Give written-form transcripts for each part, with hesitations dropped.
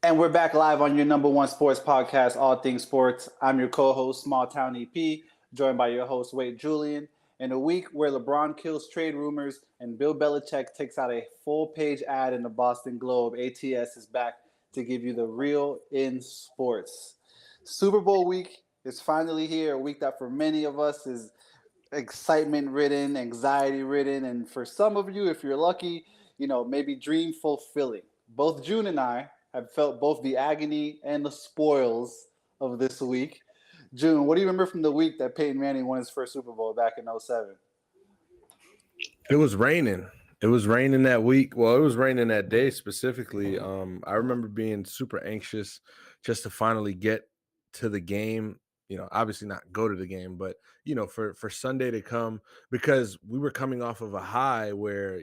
And we're back live on your number one sports podcast, All Things Sports. I'm your co-host, Small Town EP, joined by your host, Wade Julian. In a week where LeBron kills trade rumors and Bill Belichick takes out a full-page ad in the Boston Globe, ATS is back to give you the real in sports. Super Bowl week is finally here, a week that for many of us is excitement-ridden, anxiety-ridden, and for some of you, if you're lucky, maybe dream-fulfilling. Both June and I have felt both the agony and the spoils of this week. June, what do you remember from the week that Peyton Manning won his first Super Bowl back in 07? It was raining. It was raining that week. Well, it was raining that day specifically. I remember being super anxious just to finally get to the game. Obviously not go to the game, but for Sunday to come, because we were coming off of a high where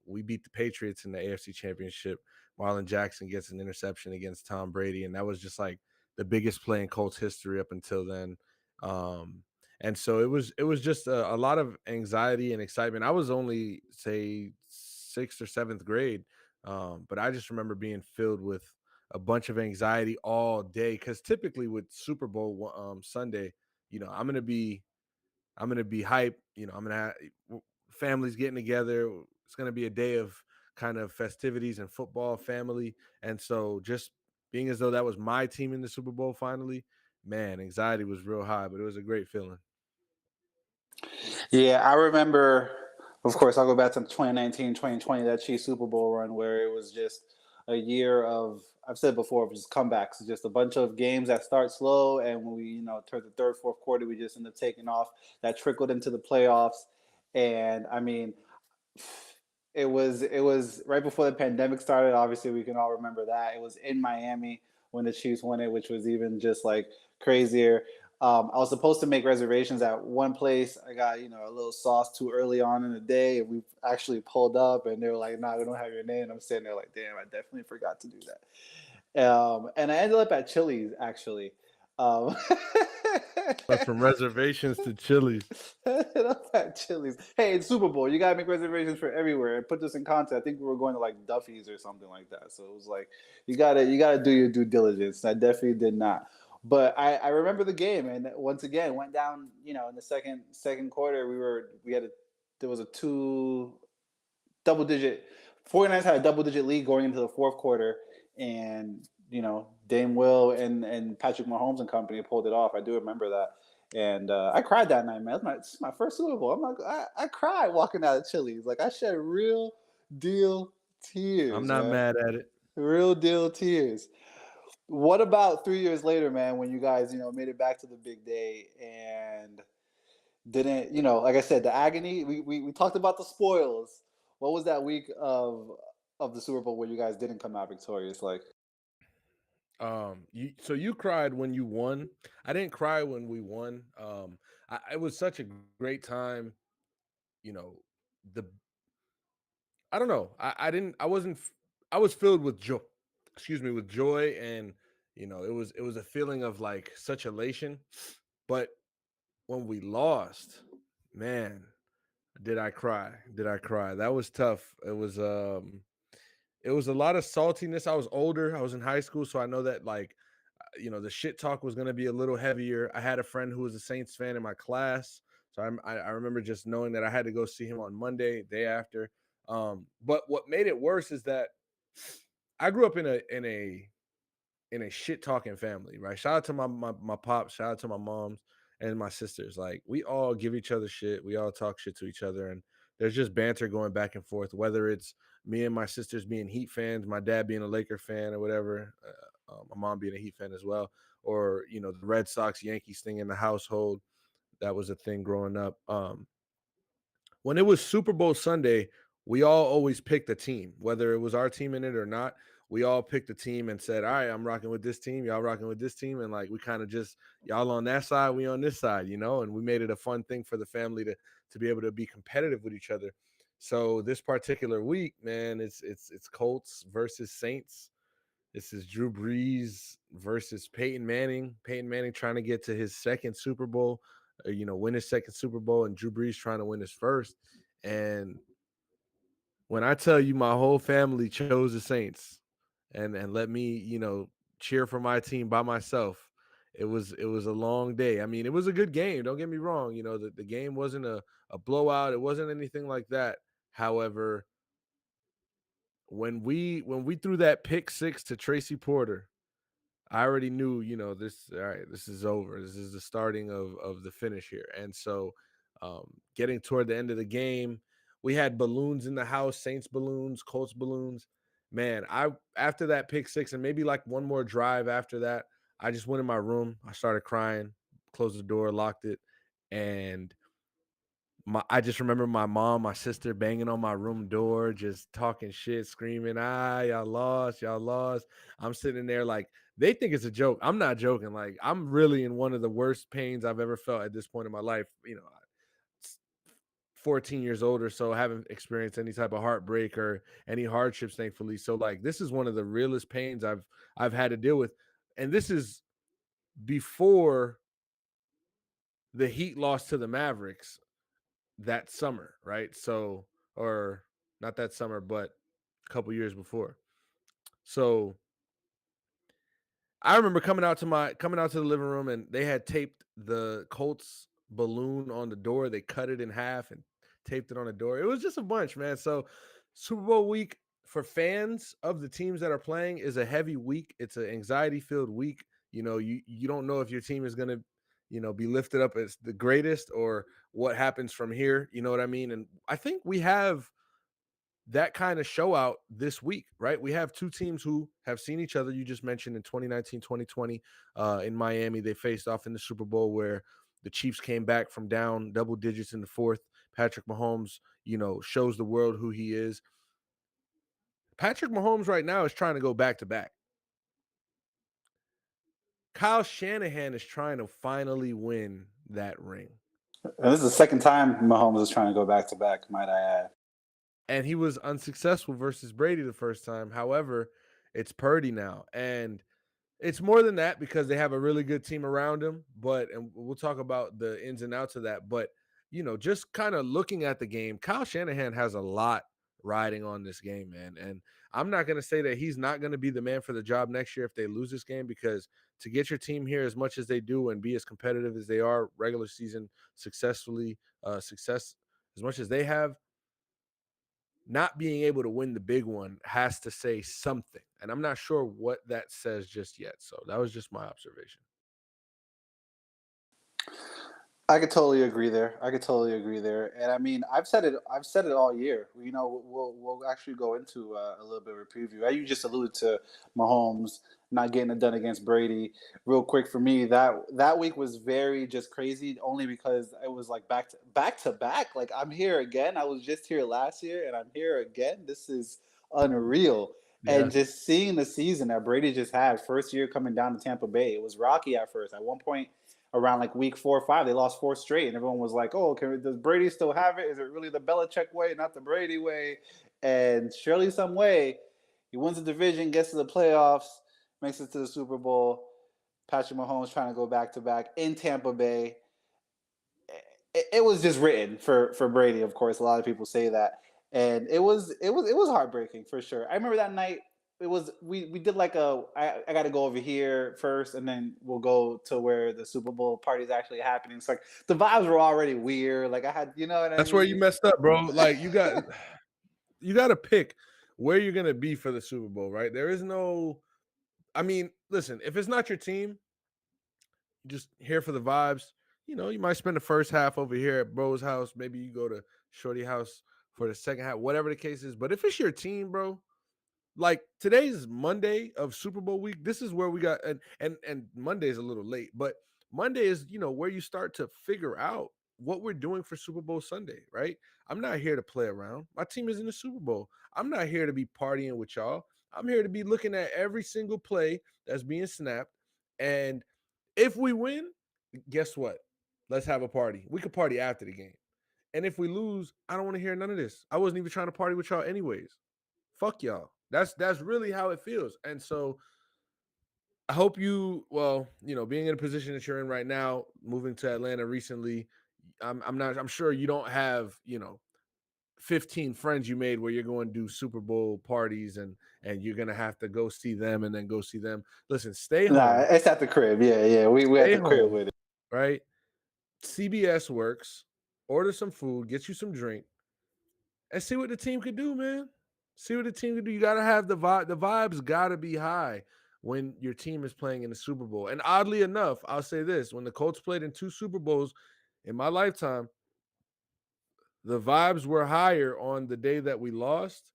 we beat the Patriots in the AFC Championship. Marlon Jackson gets an interception against Tom Brady, and that was just like the biggest play in Colts history up until then. And so it was just a lot of anxiety and excitement. I was only say sixth or seventh grade, but I just remember being filled with a bunch of anxiety all day. Because typically with Super Bowl Sunday, I'm gonna be hype. I'm gonna have families getting together. It's gonna be a day of kind of festivities and football, family, and so just being as though that was my team in the Super Bowl finally, man, anxiety was real high, but it was a great feeling. Yeah, I remember, of course, I'll go back to 2019, 2020, that Chiefs Super Bowl run where it was just a year of, I've said before, of just comebacks, just a bunch of games that start slow. And when we, toward the third, fourth quarter, we just end up taking off. That trickled into the playoffs. And I mean, it was right before the pandemic started. Obviously, we can all remember that. It was in Miami when the Chiefs won it, which was even just like crazier. I was supposed to make reservations at one place. I got a little sauce too early on in the day, and we actually pulled up, and they were like, "Nah, we don't have your name." And I'm sitting there like, "Damn, I definitely forgot to do that." And I ended up at Chili's actually. Um, Went from reservations to Chili's. That's at Chili's. Hey, it's Super Bowl. You gotta make reservations for everywhere. And put this in context. I think we were going to like Duffy's or something like that. So it was like you gotta do your due diligence. I definitely did not. But I remember the game, and once again went down. In the second quarter, there was a two double digit. 49ers had a double digit lead going into the fourth quarter, and Dame Will and Patrick Mahomes and company pulled it off. I do remember that. And I cried that night, man. This is my first Super Bowl. I cried walking out of Chili's. Like, I shed real deal I'm tears, not man. mad at it. Real deal tears. What about 3 years later, man, when you guys, made it back to the big day and didn't, like I said, the agony, we talked about the spoils. What was that week of the Super Bowl where you guys didn't come out victorious? Like, You cried when you won. I didn't cry when we won. It was such a great time. You know, the I don't know. I didn't. I wasn't. I was filled with joy. Excuse me, with joy, and it was a feeling of like such elation. But when we lost, man, did I cry? Did I cry? That was tough. It was a lot of saltiness. I was older. I was in high school, so I know that like the shit talk was going to be a little heavier. I had a friend who was a Saints fan in my class, so I remember just knowing that I had to go see him on Monday, day after. But what made it worse is that I grew up in a shit talking family, right? Shout out to my pops, shout out to my moms and my sisters. Like, we all give each other shit. We all talk shit to each other, and there's just banter going back and forth. Whether it's me and my sisters being Heat fans, my dad being a Laker fan or whatever, my mom being a Heat fan as well, or the Red Sox Yankees thing in the household. That was a thing growing up. When it was Super Bowl Sunday, we all always picked a team, whether it was our team in it or not. We all picked a team and said, "All right, I'm rocking with this team. Y'all rocking with this team," and like we kind of just y'all on that side, we on this side, and we made it a fun thing for the family to be able to be competitive with each other. So this particular week, man, it's Colts versus Saints. This is Drew Brees versus Peyton Manning. Peyton Manning trying to get to his second Super Bowl, win his second Super Bowl, and Drew Brees trying to win his first. And when I tell you my whole family chose the Saints, and let me, cheer for my team by myself. It was a long day. I mean, it was a good game. Don't get me wrong. The game wasn't a blowout. It wasn't anything like that. However, when we threw that pick six to Tracy Porter, I already knew, this. All right, this is over. This is the starting of the finish here. And so, getting toward the end of the game, we had balloons in the house, Saints balloons, Colts balloons. Man, I after that pick six and maybe like one more drive after that, I just went in my room. I started crying, closed the door, locked it, and I just remember my mom, my sister banging on my room door, just talking shit, screaming, y'all lost, y'all lost. I'm sitting there like they think it's a joke. I'm not joking. Like, I'm really in one of the worst pains I've ever felt at this point in my life. 14 years old or so, I haven't experienced any type of heartbreak or any hardships, thankfully. So like this is one of the realest pains I've had to deal with. And this is before the Heat lost to the Mavericks that summer, right? So, or not that summer, but a couple years before. So I remember coming out to the living room, and they had taped the Colts balloon on the door. They cut it in half and taped it on the door. It was just a bunch, man. So Super Bowl week for fans of the teams that are playing is a heavy week. It's an anxiety filled week. You don't know if your team is going to, be lifted up as the greatest or what happens from here. You know what I mean? And I think we have that kind of show out this week, right? We have two teams who have seen each other. You just mentioned in 2019, 2020 in Miami, they faced off in the Super Bowl where the Chiefs came back from down double digits in the fourth. Patrick Mahomes, shows the world who he is. Patrick Mahomes right now is trying to go back to back. Kyle Shanahan is trying to finally win that ring. And this is the second time Mahomes is trying to go back to back, might I add. And he was unsuccessful versus Brady the first time. However, it's Purdy now. And it's more than that because they have a really good team around him, and we'll talk about the ins and outs of that. But, just kind of looking at the game, Kyle Shanahan has a lot riding on this game, man. And I'm not going to say that he's not going to be the man for the job next year if they lose this game, because to get your team here as much as they do and be as competitive as they are regular season success as much as they have, not being able to win the big one has to say something. And I'm not sure what that says just yet. So that was just my observation. I could totally agree there. And I mean, I've said it. I've said it all year. We'll actually go into a little bit of a preview. You just alluded to Mahomes not getting it done against Brady. Real quick for me, that week was very just crazy. Only because it was like back to back. Like, I'm here again. I was just here last year, and I'm here again. This is unreal. Yeah. And just seeing the season that Brady just had, first year coming down to Tampa Bay, it was rocky at first. At one point, around like week 4 or 5, they lost four straight, and everyone was like, "Oh, does Brady still have it? Is it really the Belichick way, not the Brady way?" And surely, some way, he wins the division, gets to the playoffs, makes it to the Super Bowl. Patrick Mahomes trying to go back to back in Tampa Bay. It was just written for Brady. Of course, a lot of people say that, and it was heartbreaking for sure. I remember that night. It was we did like I got to go over here first, and then we'll go to where the Super Bowl party is actually happening. It's like the vibes were already weird. Like, I had, you know what I That's where you mean? messed up, bro. Like, you got to pick where you're going to be for the Super Bowl, right? There is no, I mean, listen, if it's not your team, just here for the vibes. You might spend the first half over here at bro's house. Maybe you go to shorty house for the second half, whatever the case is. But if it's your team, bro, like today's Monday of Super Bowl week, this is where we got, and Monday's a little late, but Monday is, where you start to figure out what we're doing for Super Bowl Sunday, right? I'm not here to play around. My team is in the Super Bowl. I'm not here to be partying with y'all. I'm here to be looking at every single play that's being snapped. And if we win, guess what? Let's have a party. We could party after the game. And if we lose, I don't want to hear none of this. I wasn't even trying to party with y'all anyways. Fuck y'all. That's really how it feels. And so I hope being in a position that you're in right now, moving to Atlanta recently, I'm sure you don't have, 15 friends you made where you're going to do Super Bowl parties and you're going to have to go see them and then go see them. Listen, stay Nah, home. it's at the crib. Yeah, yeah. We at Stay the crib home, with it. right? CBS works. Order some food, get you some drink, and see what the team could do, man. See what the team could do. You got to have the vibe. The vibes got to be high when your team is playing in the Super Bowl. And oddly enough, I'll say this: when the Colts played in 2 Super Bowls in my lifetime, the vibes were higher on the day that we lost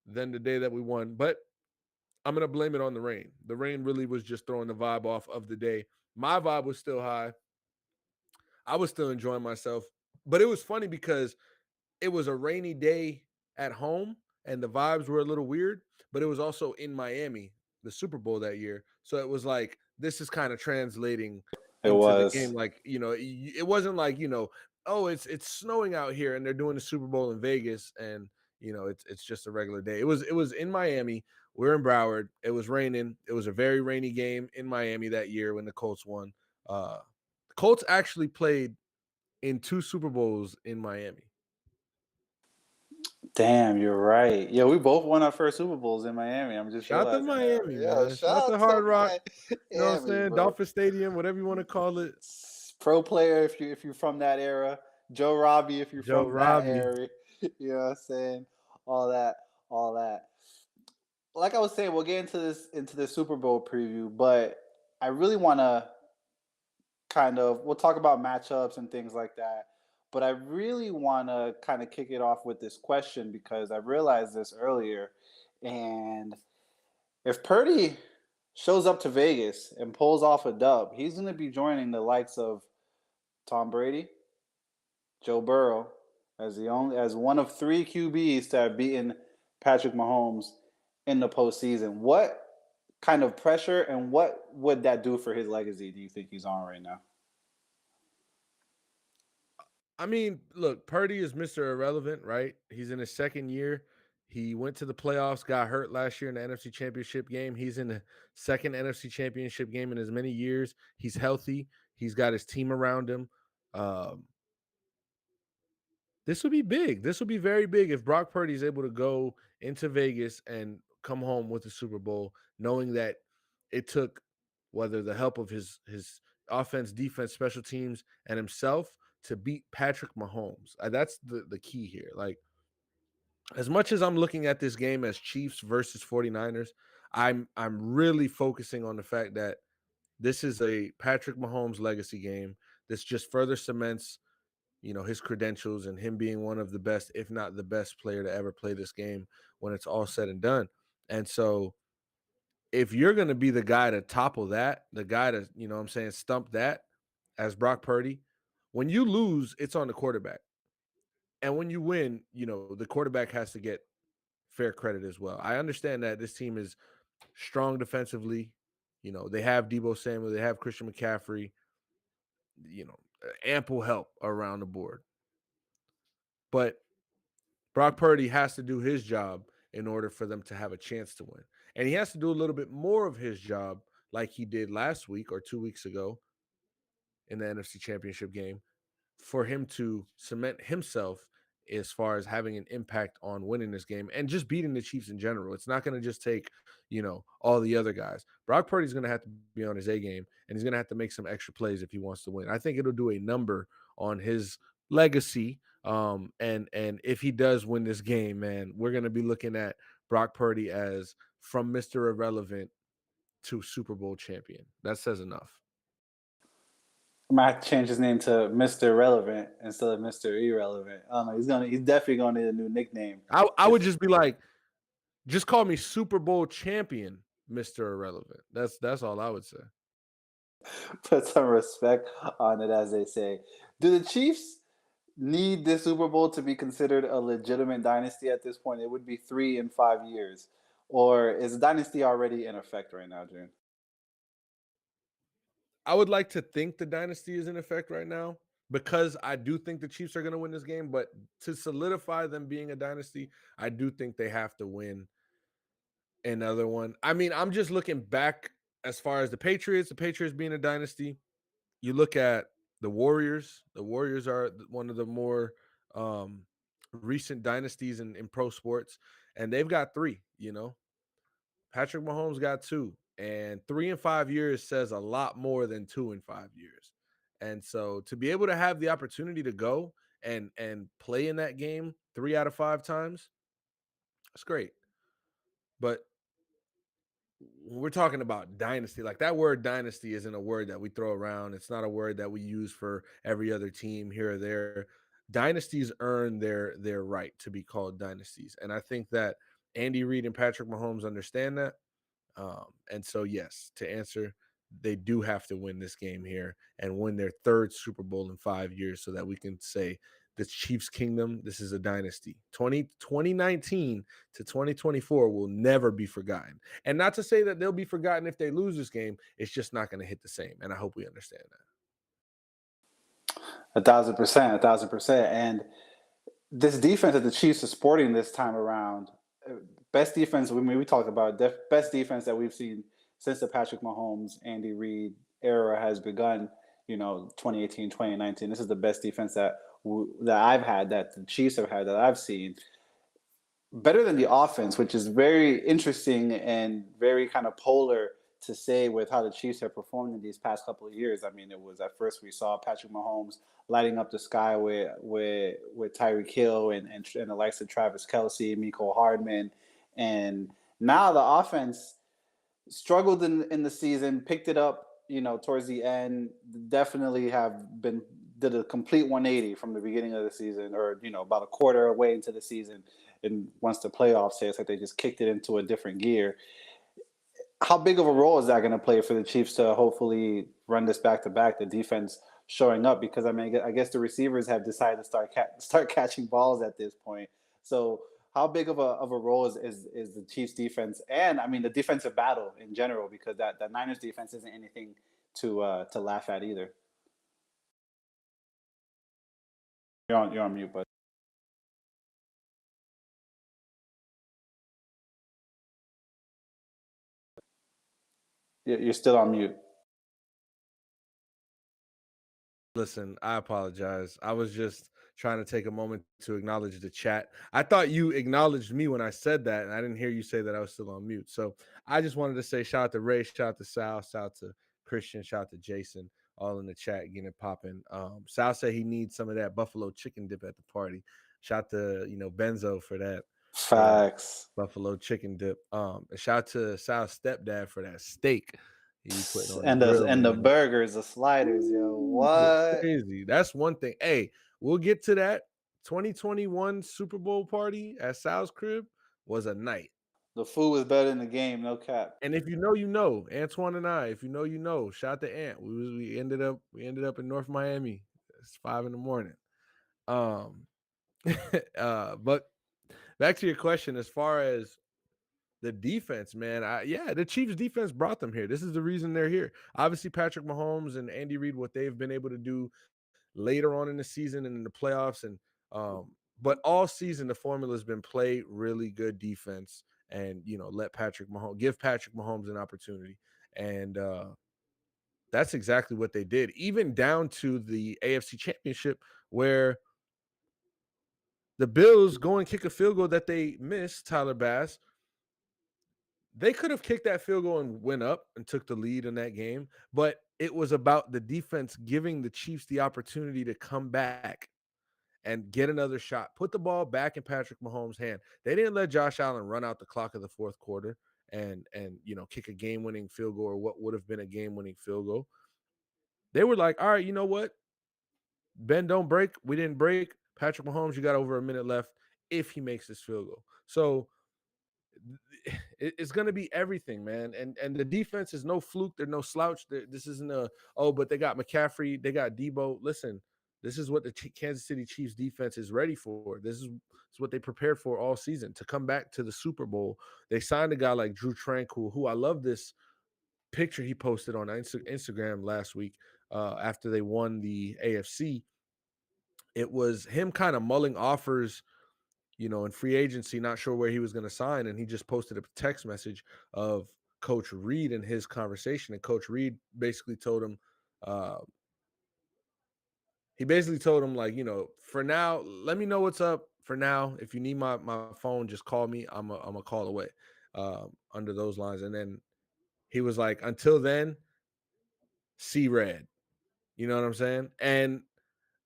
than the day that we won. But I'm going to blame it on the rain. The rain really was just throwing the vibe off of the day. My vibe was still high. I was still enjoying myself. But it was funny because it was a rainy day at home and the vibes were a little weird, but it was also in Miami, the Super Bowl that year. So it was like, this is kind of translating It into the game. was. Like, it wasn't like, oh, it's snowing out here and they're doing the Super Bowl in Vegas and it's just a regular day. It was in Miami. We're in Broward. It was raining. It was a very rainy game in Miami that year when the Colts won. The Colts actually played in 2 Super Bowls in Miami. Damn, you're right. Yeah, we both won our first Super Bowls in Miami. I'm just Shout out to realizing that. Miami, Yeah, man. Shout out shout to out to Hard Rock. You know what I'm Miami, saying? bro. Dolphin Stadium, whatever you want to call it. Pro player if you're from that era. Joe Robbie if you're Joe from that Robbie. area. You know what I'm saying? All that, all that. Like I was saying, we'll get into the Super Bowl preview, but I really want to we'll talk about matchups and things like that. But I really want to kind of kick it off with this question because I realized this earlier. And if Purdy shows up to Vegas and pulls off a dub, he's going to be joining the likes of Tom Brady, Joe Burrow, as one of three QBs to have beaten Patrick Mahomes in the postseason. What kind of pressure and what would that do for his legacy? Do you think he's on right now? I mean, look, Purdy is Mr. Irrelevant, right? He's in his second year. He went to the playoffs, got hurt last year in the NFC Championship game. He's in the second NFC Championship game in as many years. He's healthy. He's got his team around him. Um, This would be big. This would be very big if Brock Purdy is able to go into Vegas and come home with the Super Bowl, knowing that it took whether the help of his offense, defense, special teams, and himself to beat Patrick Mahomes. That's the key here. Like, as much as I'm looking at this game as Chiefs versus 49ers, I'm really focusing on the fact that this is a Patrick Mahomes legacy game. This just further cements his credentials and him being one of the best, if not the best player to ever play this game when it's all said and done. And so if you're going to be the guy to topple that, the guy to, what I'm saying, stump that as Brock Purdy, when you lose, it's on the quarterback. And when you win, the quarterback has to get fair credit as well. I understand that this team is strong defensively. They have Debo Samuel, they have Christian McCaffrey, you know, ample help around the board. But Brock Purdy has to do his job in order for them to have a chance to win. And he has to do a little bit more of his job like he did last week or 2 weeks ago in the NFC Championship game for him to cement himself as far as having an impact on winning this game and just beating the Chiefs in general. It's not going to just take, all the other guys. Brock Purdy's going to have to be on his A game and he's going to have to make some extra plays if he wants to win. I think it'll do a number on his legacy. And if he does win this game, man, we're going to be looking at Brock Purdy as from Mr. Irrelevant to Super Bowl champion. That says enough. I might have to change his name to Mr. Relevant instead of Mr. Irrelevant. I don't know. He's definitely gonna need a new nickname. I would just be like, just call me Super Bowl champion, Mr. Irrelevant. That's all I would say. Put some respect on it, as they say. Do the Chiefs need this Super Bowl to be considered a legitimate dynasty at this point? It would be 3 in 5 years. Or is the dynasty already in effect right now, June? I would like to think the dynasty is in effect right now because I do think the Chiefs are going to win this game. But to solidify them being a dynasty, I do think they have to win another one. I mean, I'm just looking back as far as the Patriots being a dynasty. You look at the Warriors. The Warriors are one of the more recent dynasties in pro sports, and they've got three. Patrick Mahomes got two, and 3 in 5 years says a lot more than 2 in 5 years. And so to be able to have the opportunity to go and play in that game 3 out of 5 times, that's great. But when we're talking about dynasty, like that word dynasty isn't a word that we throw around. It's not a word that we use for every other team here or there. Dynasties earn their right to be called dynasties. And I think that Andy Reid and Patrick Mahomes understand that. And so, yes, to answer, they do have to win this game here and win their third Super Bowl in 5 years so that we can say the Chiefs Kingdom, this is a dynasty. 2019 to 2024 will never be forgotten. And not to say that they'll be forgotten if they lose this game, it's just not going to hit the same. And I hope we understand that. 1,000%, 1,000%. And this defense that the Chiefs are sporting this time around, best defense. We talk about best defense that we've seen since the Patrick Mahomes, Andy Reid era has begun. 2018, 2019. This is the best defense that I've had, that the Chiefs have had, that I've seen. Better than the offense, which is very interesting and very kind of polar to say with how the Chiefs have performed in these past couple of years. I mean, it was at first we saw Patrick Mahomes lighting up the sky with Tyreek Hill and the likes of Travis Kelce, Mecole Hardman, and now the offense struggled in the season, picked it up, towards the end. Definitely did a complete 180 from the beginning of the season, or about a quarter away into the season. And once the playoffs hit, it's like they just kicked it into a different gear. How big of a role is that going to play for the Chiefs to hopefully run this back to back? The defense showing up, because I mean, I guess the receivers have decided to start catching balls at this point. So how big of a role is the Chiefs defense, and I mean the defensive battle in general, because that Niners defense isn't anything to laugh at either. You're on mute, but you're still on mute. Listen, I apologize. I was just trying to take a moment to acknowledge the chat. I thought you acknowledged me when I said that, and I didn't hear you say that I was still on mute. So I just wanted to say shout out to Ray, shout out to Sal, shout out to Christian, shout out to Jason, all in the chat getting it popping. Sal said he needs some of that buffalo chicken dip at the party. Shout out to Benzo for that. Facts. Buffalo chicken dip. And shout out to Sal's stepdad for that steak he put on the And grill. the burgers, the sliders, yo. What? Crazy. That's one thing. Hey, we'll get to that. 2021 Super Bowl party at Sal's crib was a night. The food was better than the game, no cap. And if you know, you know. Antoine and I, if you know, you know. Shout out to Ant. We ended up in North Miami. It's 5 a.m. But back to your question, as far as the defense, man, the Chiefs defense brought them here. This is the reason they're here. Obviously, Patrick Mahomes and Andy Reid, what they've been able to do later on in the season and in the playoffs, and but all season the formula has been play really good defense and give Patrick Mahomes an opportunity, and that's exactly what they did, even down to the AFC Championship, where the Bills go and kick a field goal that they missed. Tyler Bass, they could have kicked that field goal and went up and took the lead in that game, but it was about the defense giving the Chiefs the opportunity to come back and get another shot, put the ball back in Patrick Mahomes' hand. They didn't let Josh Allen run out the clock of the fourth quarter and kick a game-winning field goal, or what would have been a game-winning field goal. They were like, all right, you know what? Ben, don't break. We didn't break. Patrick Mahomes, you got over a minute left if he makes this field goal. So it's going to be everything, man. And the defense is no fluke. They're no slouch. This isn't but they got McCaffrey. They got Debo. Listen, this is what the Kansas City Chiefs defense is ready for. This is what they prepared for all season, to come back to the Super Bowl. They signed a guy like Drew Tranquil, who I love this picture he posted on Instagram last week after they won the AFC. It was him kind of mulling offers, in free agency, not sure where he was going to sign. And he just posted a text message of Coach Reid and his conversation. And Coach Reid basically told him, like, for now, let me know what's up for now. If you need my phone, just call me. I'm a call away. Under those lines. And then he was like, until then, see red. You know what I'm saying? And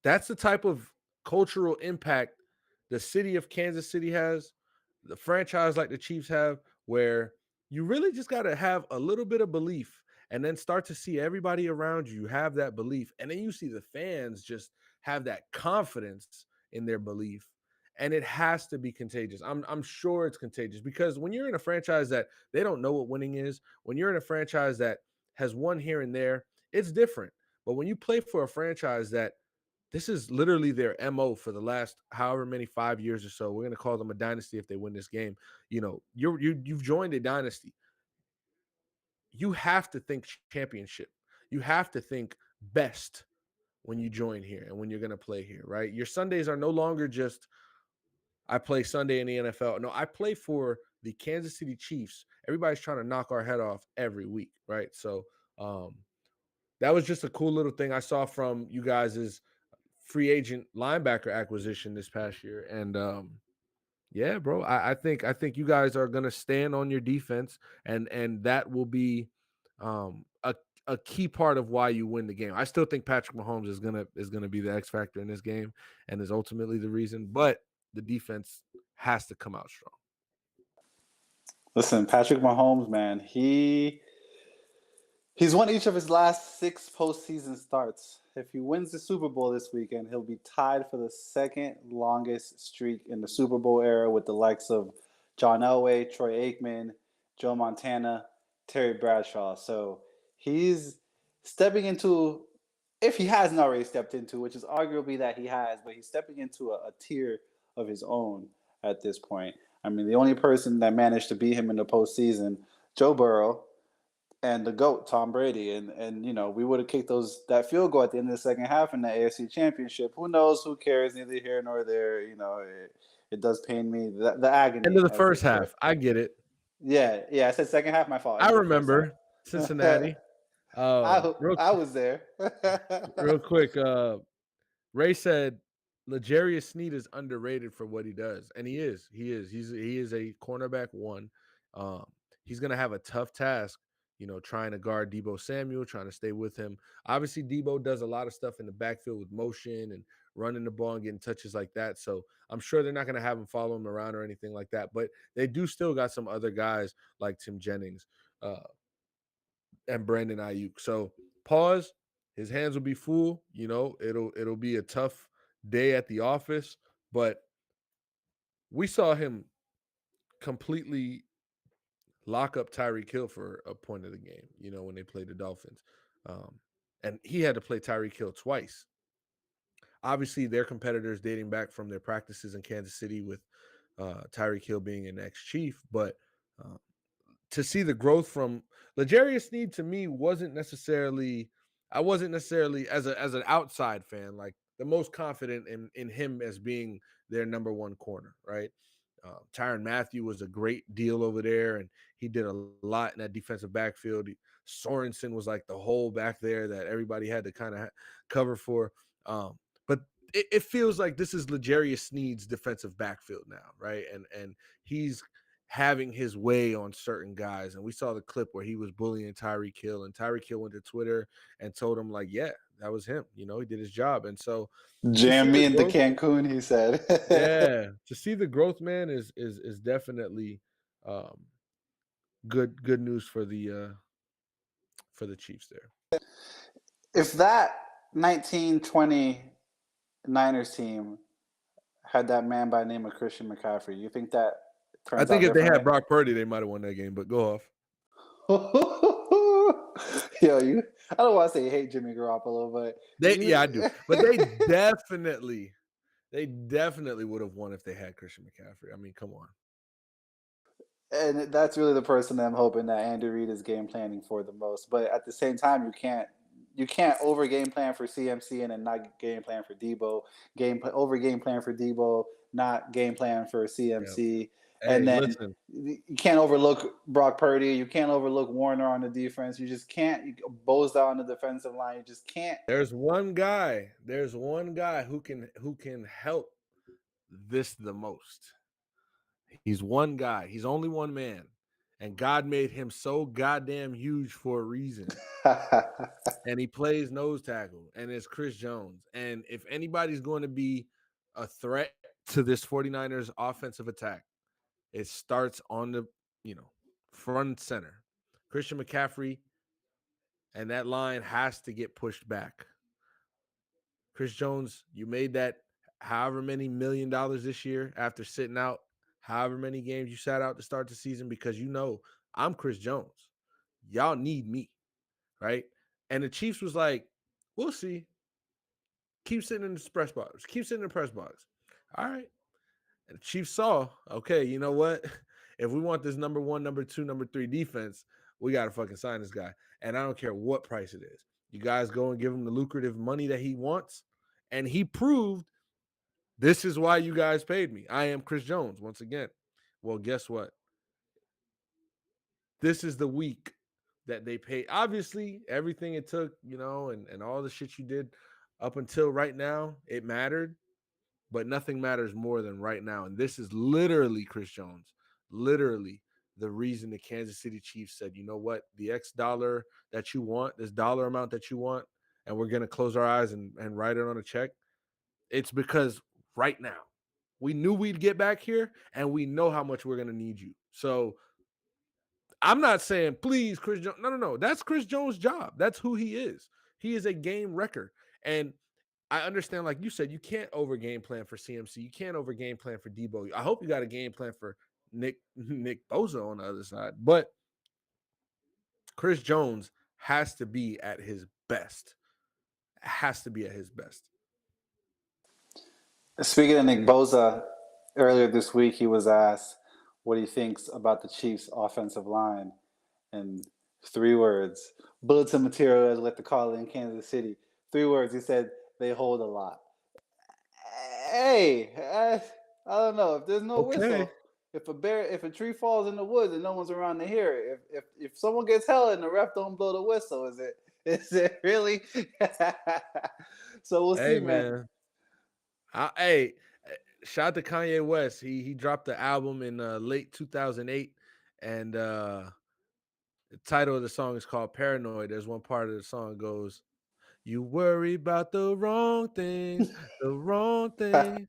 that's the type of cultural impact the city of Kansas City has, the franchise like the Chiefs have, where you really just got to have a little bit of belief and then start to see everybody around you have that belief. And then you see the fans just have that confidence in their belief. And it has to be contagious. I'm sure it's contagious because when you're in a franchise that they don't know what winning is, when you're in a franchise that has won here and there, it's different. But when you play for a franchise that this is literally their MO for the last however many 5 years or so. We're going to call them a dynasty if they win this game. You know, you've joined a dynasty. You have to think championship. You have to think best when you join here and when you're going to play here, right? Your Sundays are no longer just I play Sunday in the NFL. No, I play for the Kansas City Chiefs. Everybody's trying to knock our head off every week, right? So that was just a cool little thing I saw from you guys' free agent linebacker acquisition this past year. And yeah, bro, I think you guys are gonna stand on your defense, and that will be a key part of why you win the game. I still think Patrick Mahomes is gonna be the X factor in this game and is ultimately the reason, but the defense has to come out strong. Listen, Patrick Mahomes, man, he's won each of his last 6 postseason starts. If he wins the Super Bowl this weekend, he'll be tied for the second longest streak in the Super Bowl era with the likes of John Elway, Troy Aikman, Joe Montana, Terry Bradshaw. So he's stepping into, if he hasn't already stepped into, which is arguably that he has, but he's stepping into a tier of his own at this point. I mean, the only person that managed to beat him in the postseason, Joe Burrow, and the GOAT, Tom Brady. And you know, we would have kicked that field goal at the end of the second half in the AFC Championship. Who knows? Who cares? Neither here nor there. You know, it does pain me. The agony. End of the As they first say. half. I get it. Yeah. I said second half. My fault. I End of the first remember half. Cincinnati. Real I was there. real quick, Ray said L'Jarius Sneed is underrated for what he does, and he is. He is a cornerback one. Um, he's gonna have a tough task, you know, trying to guard Debo Samuel, trying to stay with him. Obviously, Debo does a lot of stuff in the backfield with motion and running the ball and getting touches like that. So I'm sure they're not gonna have him follow him around or anything like that. But they do still got some other guys like Tim Jennings and Brandon Ayuk. So pause. His hands will be full. You know, it'll be a tough day at the office, but we saw him completely lock up Tyreek Hill for a point of the game, you know, when they played the Dolphins. And he had to play Tyreek Hill twice. Obviously, their competitors dating back from their practices in Kansas City with Tyreek Hill being an ex-Chief, but uh, to see the growth from L'Jarius Sneed to me wasn't necessarily I wasn't necessarily as an outside fan like the most confident in him as being their number one corner, right? Tyrann Mathieu was a great deal over there, and he did a lot in that defensive backfield. Sorensen was like the hole back there that everybody had to kind of cover for. But it feels like this is L'Jarius Sneed's defensive backfield now, right? And he's having his way on certain guys. And we saw the clip where he was bullying Tyreek Hill, and Tyreek Hill went to Twitter and told him, like, yeah, that was him. You know, he did his job. And so to see Jam the me into growth, Cancun, he said. yeah, to see the growth, man, is definitely good news for the Chiefs there. If that 1920 Niners team had that man by the name of Christian McCaffrey, you think that I turns think out if they had differently? Brock Purdy, they might have won that game, but go off. Yo, I don't want to say hate Jimmy Garoppolo, but Yeah, I do. But they definitely would have won if they had Christian McCaffrey. I mean, come on. and that's really the person that I'm hoping that Andy Reid is game planning for the most. But at the same time, you can't over game plan for CMC and then not game plan for Debo. Over game plan for Debo, not game plan for Yeah. CMC. Hey, And then listen. you can't overlook Brock Purdy. You can't overlook Warner on the defense. You just can't. Boza on the defensive line. You just can't. There's one guy who can help this the most. He's one guy. He's only one man. And God made him so goddamn huge for a reason. And he plays nose tackle, and it's Chris Jones. And if anybody's going to be a threat to this 49ers offensive attack, it starts on the, front center. Christian McCaffrey and that line has to get pushed back. Chris Jones, you made that however many $1 million this year after sitting out however many games you sat out to start the season because I'm Chris Jones. Y'all need me, right? And the Chiefs was like, we'll see. Keep sitting in the press box. Keep sitting in the press box. All right. And the Chiefs saw, okay, you know what? If we want this number 1, number 2, number 3 defense, we got to fucking sign this guy. And I don't care what price it is. You guys go and give him the lucrative money that he wants. And he proved this is why you guys paid me. I am Chris Jones once again. Well, guess what? This is the week that they paid. Obviously, everything it took, and all the shit you did up until right now, it mattered. But nothing matters more than right now. And this is literally Chris Jones, literally the reason the Kansas City Chiefs said, you know what, the X dollar that you want, this dollar amount that you want, and we're going to close our eyes and write it on a check. It's because right now we knew we'd get back here and we know how much we're going to need you. So I'm not saying, please, Chris Jones. No. That's Chris Jones' job. That's who he is. He is a game wrecker. And I understand, like you said, you can't over game plan for CMC. You can't over game plan for Debo. I hope you got a game plan for Nick Bosa on the other side. But Chris Jones has to be at his best. Has to be at his best. Speaking of Nick Bosa, earlier this week he was asked what he thinks about the Chiefs' offensive line, and 3 words: bulletin material, as we like to call it in Kansas City. 3 words. He said they hold a lot. Hey, I don't know if there's no whistle. If a tree falls in the woods and no one's around to hear it, if someone gets held and the ref don't blow the whistle, is it really? So we'll see, man. Hey, shout out to Kanye West. He dropped the album in late 2008, and the title of the song is called Paranoid. There's one part of the song goes, "You worry about the wrong things, the wrong thing."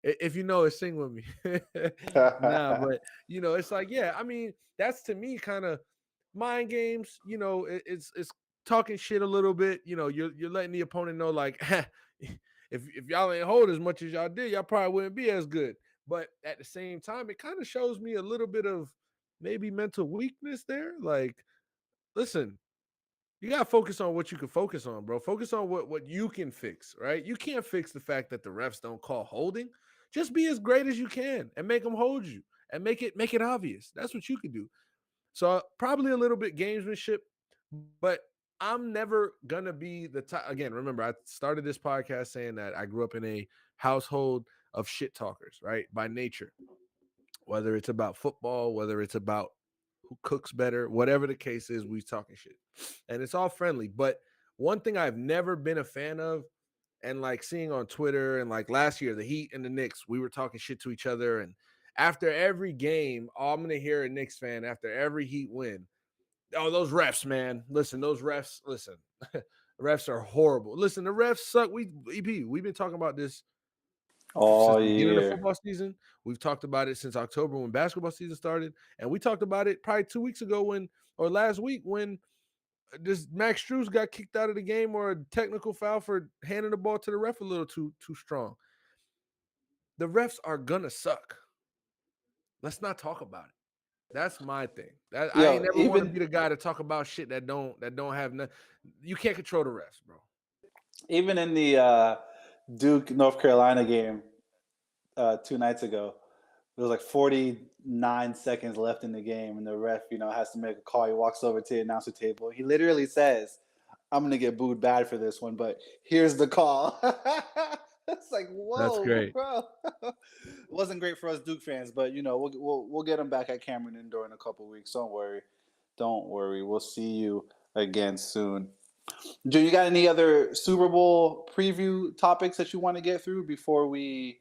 If you know it, sing with me. Nah, but it's like, yeah, I mean, that's to me kind of mind games. It's talking shit a little bit. You're letting the opponent know, like, if y'all ain't hold as much as y'all did, y'all probably wouldn't be as good. But at the same time, it kind of shows me a little bit of maybe mental weakness there. Like, listen, you got to focus on what you can focus on, bro. Focus on what you can fix, right? You can't fix the fact that the refs don't call holding. Just be as great as you can and make them hold you and make it obvious. That's what you can do. So probably a little bit gamesmanship, but I'm never going to be the type. Again, remember, I started this podcast saying that I grew up in a household of shit talkers, right? By nature, whether it's about football, whether it's about who cooks better, whatever the case is, we talking shit. And it's all friendly. But one thing I've never been a fan of, and like seeing on Twitter, and like last year, the Heat and the Knicks, we were talking shit to each other. And after every game, I'm going to hear a Knicks fan after every Heat win, oh, those refs, man. Listen, those refs, listen. Refs are horrible. Listen, the refs suck. We've been talking about this since All the beginning of year. football season. We've talked about it since October when basketball season started. And we talked about it probably 2 weeks ago or last week when this Max Strus got kicked out of the game or a technical foul for handing the ball to the ref a little too strong. The refs are gonna suck. Let's not talk about it. That's my thing. I ain't never want to be the guy to talk about shit that don't have nothing. You can't control the refs, bro. Even in the Duke North Carolina game 2 nights ago, there was like 49 seconds left in the game, and the ref, has to make a call. He walks over to the announcer table. He literally says, "I'm gonna get booed bad for this one, but here's the call." It's like, whoa, That's great, bro. It wasn't great for us Duke fans, but we'll get them back at Cameron Indoor in a couple weeks. Don't worry. We'll see you again soon. Do you got any other Super Bowl preview topics that you want to get through before we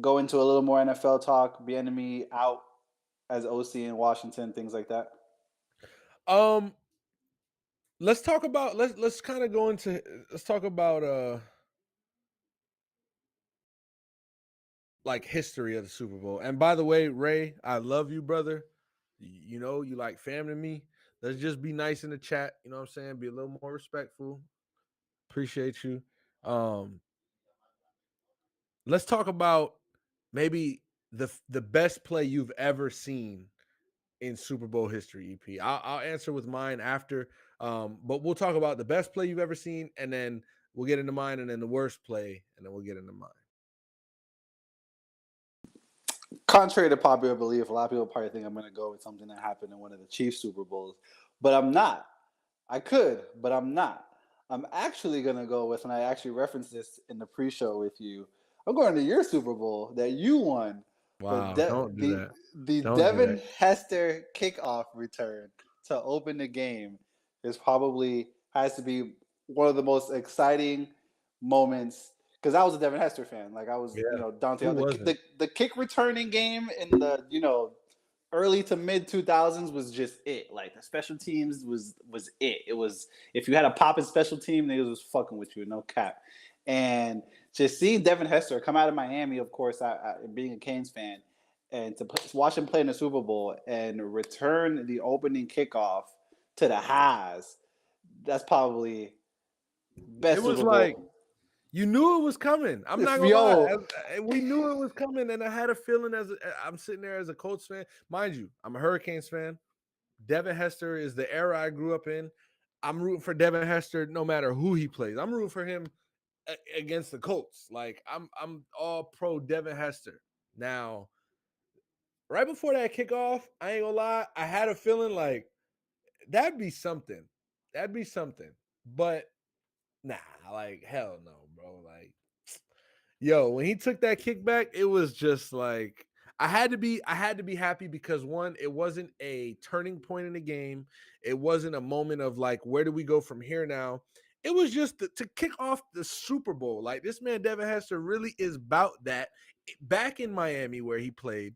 go into a little more NFL talk? Bieniemy out as OC in Washington, things like that. Um, let's talk about let's kind of go into let's talk about like history of the Super Bowl. And by the way, Ray, I love you, brother. You know, you like family to me. Let's just be nice in the chat. You know what I'm saying? Be a little more respectful. Appreciate you. Um, let's talk about maybe the best play you've ever seen in Super Bowl history. EP. I'll answer with mine after. But we'll talk about the best play you've ever seen, and then we'll get into mine, and then the worst play, and then we'll get into mine. Contrary to popular belief, a lot of people probably think I'm going to go with something that happened in one of the Chiefs Super Bowls, but I'm not. I could, but I'm not. I'm actually going to go with, and I actually referenced this in the pre-show with you. I'm going to your Super Bowl that you won. Wow, don't do that. The Don't do Devin that. Hester kickoff return to open the game is probably has to be one of the most exciting moments because I was a Devin Hester fan. Like I was, Yeah. Dante. Who wasn't? The kick returning game in the early to mid 2000s was just it. Like the special teams was it. It was if you had a popping special team, they was fucking with you, no cap. And just seeing Devin Hester come out of Miami, of course, I being a Canes fan, and to watch him play in the Super Bowl and return the opening kickoff to the highs, that's probably It best was Super like Bowl. you knew it was coming. I'm not gonna lie. Yo, We knew it was coming, and I had a feeling I'm sitting there as a Colts fan. Mind you, I'm a Hurricanes fan. Devin Hester is the era I grew up in. I'm rooting for Devin Hester no matter who he plays. I'm rooting for him against the Colts. Like I'm all pro Devin Hester. Now, right before that kickoff, I ain't gonna lie, I had a feeling like that'd be something. That'd be something. But nah, like hell no, bro. Like, yo, when he took that kickback, it was just like I had to be happy because one, it wasn't a turning point in the game. It wasn't a moment of like, where do we go from here now? It was just to kick off the Super Bowl. Like this man, Devin Hester, really is about that. Back in Miami, where he played,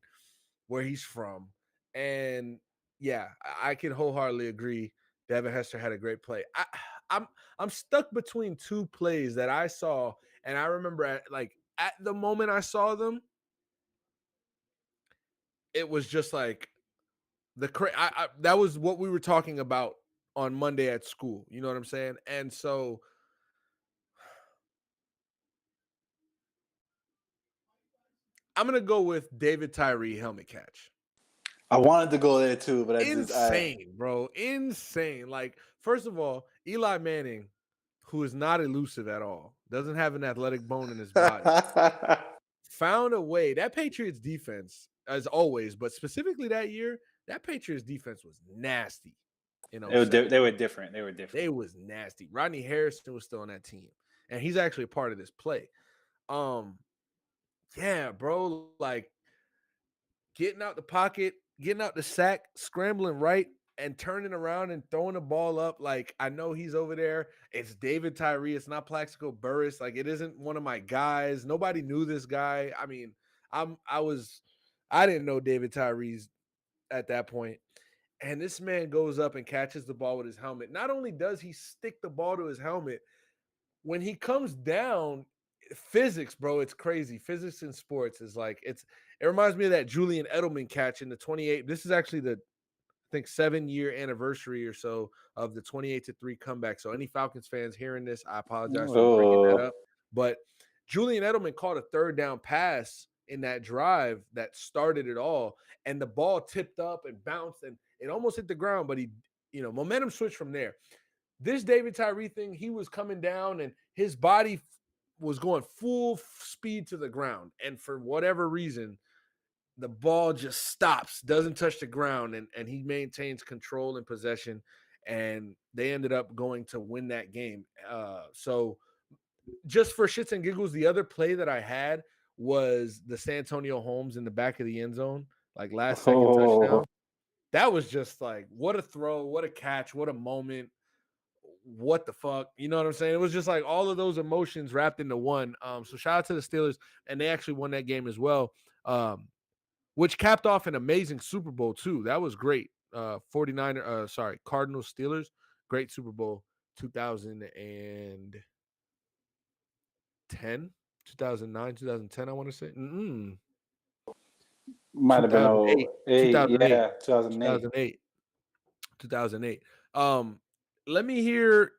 where he's from, and yeah, I can wholeheartedly agree. Devin Hester had a great play. I'm I'm stuck between two plays that I saw, and I remember at the moment I saw them, it was just like that was what we were talking about on Monday at school. You know what I'm saying? And so I'm gonna go with David Tyree helmet catch. I wanted to go there too, but I Insane, bro. Insane. Like, first of all, Eli Manning, who is not elusive at all, doesn't have an athletic bone in his body, found a way. That Patriots defense, as always, but specifically that year, that Patriots defense was nasty in '07. they were different. They were They different. was nasty. Rodney Harrison was still on that team, and he's actually a part of this play. Um, yeah, bro, like getting out the pocket, getting out the sack, scrambling right, and turning around and throwing the ball up. Like, I know he's over there. It's David Tyree. It's not Plaxico Burress. Like, it isn't one of my guys. Nobody knew this guy. I mean, I didn't know David Tyree's at that point. And this man goes up and catches the ball with his helmet. Not only does he stick the ball to his helmet, when he comes down, physics, bro, it's crazy. Physics in sports is like it reminds me of that Julian Edelman catch in the 28. This is actually the I think 7-year anniversary or so of the 28-3 comeback. So any Falcons fans hearing this, I apologize for bringing that Oh, up. But Julian Edelman caught a third down pass in that drive that started it all, and the ball tipped up and bounced and it almost hit the ground, but he, momentum switched from there. This David Tyree thing, he was coming down and his body was going full speed to the ground. And for whatever reason, the ball just stops, doesn't touch the ground, and he maintains control and possession. And they ended up going to win that game. So just for shits and giggles, the other play that I had was the Santonio Holmes in the back of the end zone, like last second oh, touchdown. That was just like, what a throw, what a catch, what a moment. what the fuck? You know what I'm saying? It was just like all of those emotions wrapped into one. So shout out to the Steelers, and they actually won that game as well. Which capped off an amazing Super Bowl too. That was great. 49er, Cardinals Steelers, great Super Bowl 2010, 2009, 2010, I want to say. Might have been 2008, 08. 2008, Yeah, 2008. 2008, 2008. Let me hear